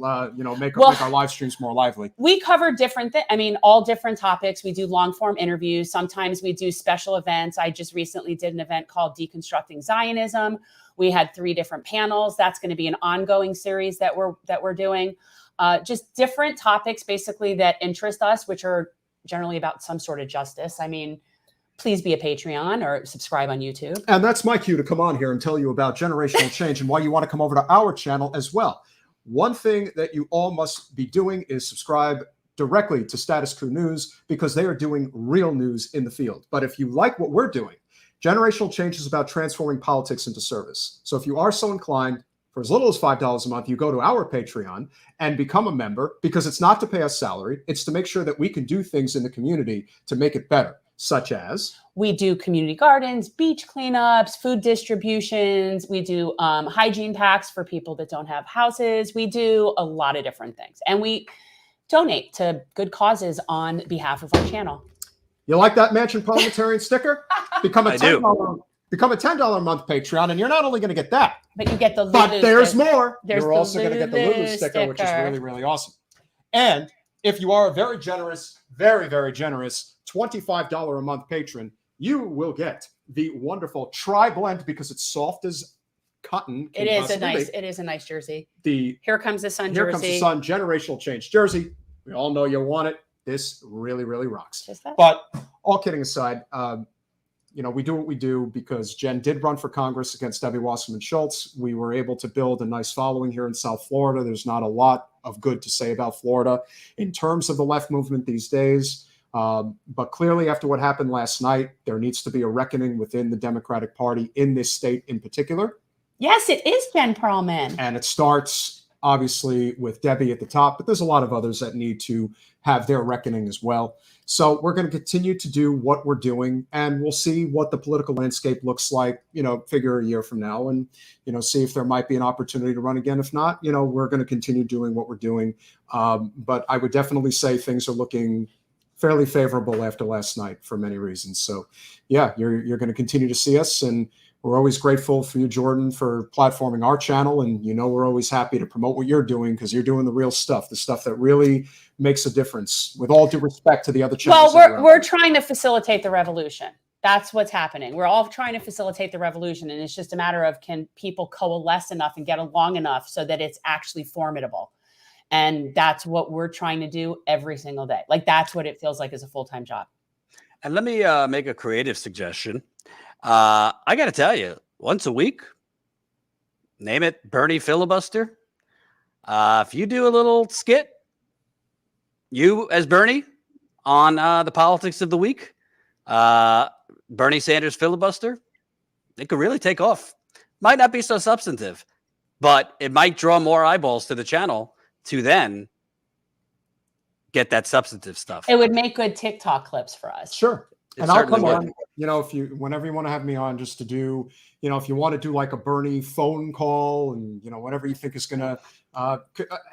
make our live streams more lively. We cover different things. I mean, all different topics. We do long form interviews. Sometimes we do special events. I just recently did an event called Deconstructing Zionism. We had 3 different panels. That's going to be an ongoing series that we're doing. Just different topics, basically, that interest us, which are generally about some sort of justice. I mean, please be a Patreon or subscribe on YouTube. And that's my cue to come on here and tell you about generational change and why you want to come over to our channel as well. One thing that you all must be doing is subscribe directly to Status Coup News, because they are doing real news in the field. But if you like what we're doing, generational change is about transforming politics into service. So if you are so inclined, for as little as $5 a month, you go to our Patreon and become a member, because it's not to pay us salary. It's to make sure that we can do things in the community to make it better, such as we do community gardens, beach cleanups, food distributions. We do hygiene packs for people that don't have houses. We do a lot of different things. And we donate to good causes on behalf of our channel. You like that Mansion Parliamentarian sticker? Become a $10 a month Patreon, and you're not only going to get that, but you get the Lulu but there's sticker. more. There's You're also going to get the Lulu sticker, which is really, really awesome. And if you are a very generous, very, very generous $25 a month patron, you will get the wonderful tri-blend, because it's soft as cotton. It is a nice jersey. The Here Comes the Sun jersey. Here Comes the Sun generational change jersey. We all know you want it. This really, really rocks. But all kidding aside, we do what we do because Jen did run for Congress against Debbie Wasserman Schultz. We were able to build a nice following here in South Florida. There's not a lot of good to say about Florida in terms of the left movement these days. But clearly, after what happened last night, there needs to be a reckoning within the Democratic Party in this state in particular. Yes, it is Jen Perlman. And it starts, obviously, with Debbie at the top, but there's a lot of others that need to have their reckoning as well. So we're going to continue to do what we're doing, and we'll see what the political landscape looks like, figure a year from now, and, see if there might be an opportunity to run again. If not, we're going to continue doing what we're doing. But I would definitely say things are looking fairly favorable after last night for many reasons. So yeah, you're going to continue to see us, and we're always grateful for you, Jordan, for platforming our channel. And, we're always happy to promote what you're doing, because you're doing the real stuff, the stuff that really makes a difference, with all due respect to the other channels. Well, we're trying to facilitate the revolution. That's what's happening. We're all trying to facilitate the revolution. And it's just a matter of, can people coalesce enough and get along enough so that it's actually formidable? And that's what we're trying to do every single day. Like, that's what it feels like as a full-time job. And let me make a creative suggestion. I got to tell you, once a week, name it Bernie Filibuster. If you do a little skit, you as Bernie, on the politics of the week, Bernie Sanders filibuster, it could really take off. Might not be so substantive, but it might draw more eyeballs to the channel to then get that substantive stuff. It would make good TikTok clips for us. Sure. And I'll come on, whenever you want to have me on, just to do, if you want to do like a Bernie phone call, and, whatever you think is going to,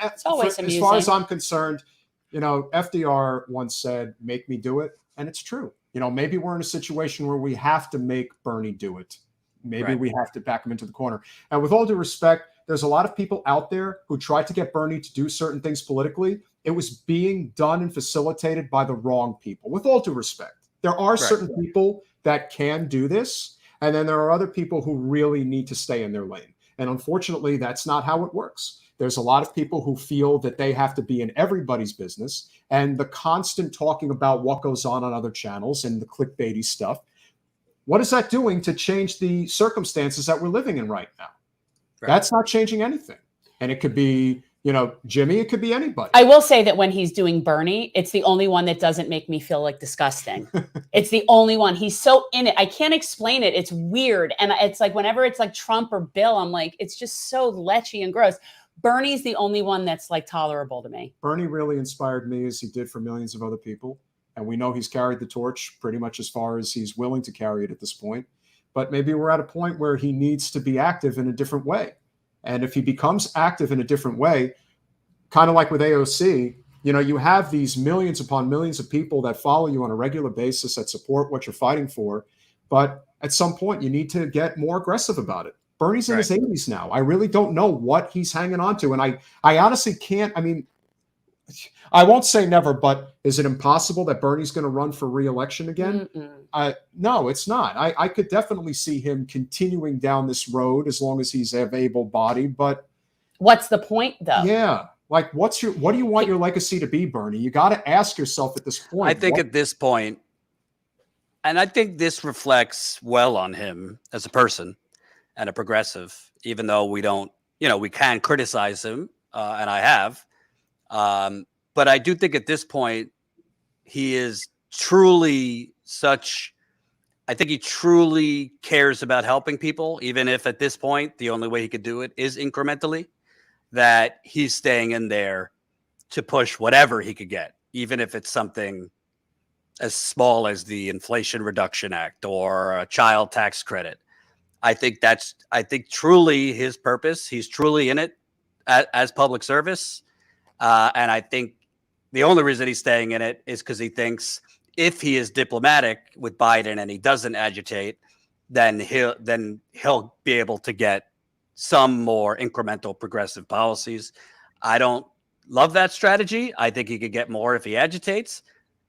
it's always amusing. As far as I'm concerned, FDR once said, make me do it. And it's true. Maybe we're in a situation where we have to make Bernie do it. Maybe we have to back him into the corner. And with all due respect, there's a lot of people out there who tried to get Bernie to do certain things politically. It was being done and facilitated by the wrong people. With all due respect, there are certain people that can do this, and then there are other people who really need to stay in their lane. And unfortunately, that's not how it works. There's a lot of people who feel that they have to be in everybody's business, and the constant talking about what goes on other channels and the clickbaity stuff. What is that doing to change the circumstances that we're living in right now? That's not changing anything. And it could be, You know, Jimmy, it could be anybody. I will say that when he's doing Bernie, it's the only one that doesn't make me feel like disgusting. It's the only one. He's so in it. I can't explain it. It's weird. And it's like whenever it's like Trump or Bill, I'm like, it's just so lechy and gross. Bernie's the only one that's like tolerable to me. Bernie really inspired me as he did for millions of other people. And we know he's carried the torch pretty much as far as he's willing to carry it at this point. But maybe we're at a point where he needs to be active in a different way. And if he becomes active in a different way, kind of like with AOC, you know, you have these millions upon millions of people that follow you on a regular basis that support what you're fighting for. But at some point, you need to get more aggressive about it. Bernie's in his 80s now. I really don't know what he's hanging on to. And I honestly can't. I mean, I won't say never, but is it impossible that Bernie's going to run for re-election again? No, it's not. I could definitely see him continuing down this road as long as he's able-bodied. But what's the point, though? Yeah, like what do you want your legacy to be, Bernie? You got to ask yourself at this point. I think at this point, and I think this reflects well on him as a person and a progressive, even though we don't, you know, we can criticize him, and I have. But I do think at this point, he is truly I think he truly cares about helping people, even if at this point, the only way he could do it is incrementally, that he's staying in there to push whatever he could get, even if it's something as small as the Inflation Reduction Act or a child tax credit. I think truly his purpose. He's truly in it as public service. And I think the only reason he's staying in it is because he thinks if he is diplomatic with Biden and he doesn't agitate, then he'll be able to get some more incremental progressive policies. I don't love that strategy. I think he could get more if he agitates,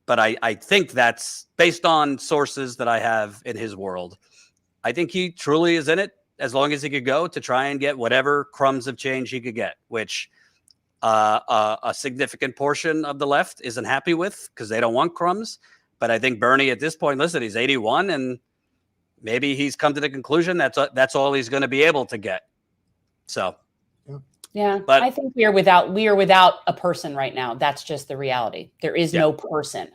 but I think that's based on sources that I have in his world. I think he truly is in it as long as he could go to try and get whatever crumbs of change he could get, which a significant portion of the left isn't happy with because they don't want crumbs. But I think Bernie at this point, listen, he's 81 and maybe he's come to the conclusion that's all he's going to be able to get. So, yeah, but I think we are without a person right now. That's just the reality. There is no person.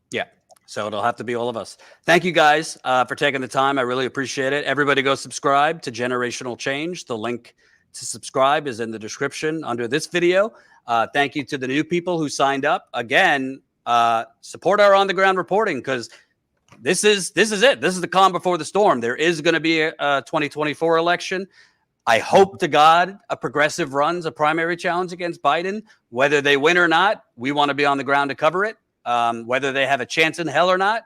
Yeah. So it'll have to be all of us. Thank you guys for taking the time. I really appreciate it. Everybody go subscribe to Generational Change. The link to subscribe is in the description under this video. Thank you to the new people who signed up. Again, support our on-the-ground reporting because this is it. This is the calm before the storm. There is going to be a 2024 election. I hope to God a progressive runs a primary challenge against Biden. Whether they win or not, we want to be on the ground to cover it. Whether they have a chance in hell or not,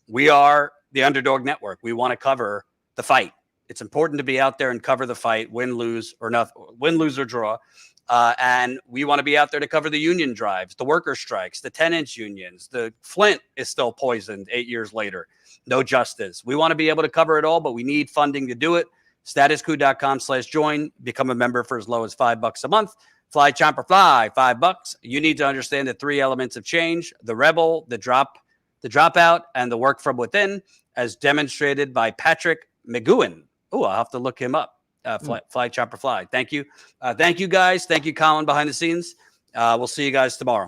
we are the Underdog Network. We want to cover the fight. It's important to be out there and cover the fight, win, lose, or draw. And we want to be out there to cover the union drives, the worker strikes, the 10-inch unions. The Flint is still poisoned 8 years later. No justice. We want to be able to cover it all, but we need funding to do it. StatusCoup.com/join. Become a member for as low as $5 a month. Fly, chomper, fly, $5. You need to understand the 3 elements of change: the rebel, the dropout, and the work from within, as demonstrated by Patrick McGowan. Oh, I'll have to look him up. Fly, chopper, fly. Thank you. Thank you, guys. Thank you, Colin, behind the scenes. We'll see you guys tomorrow.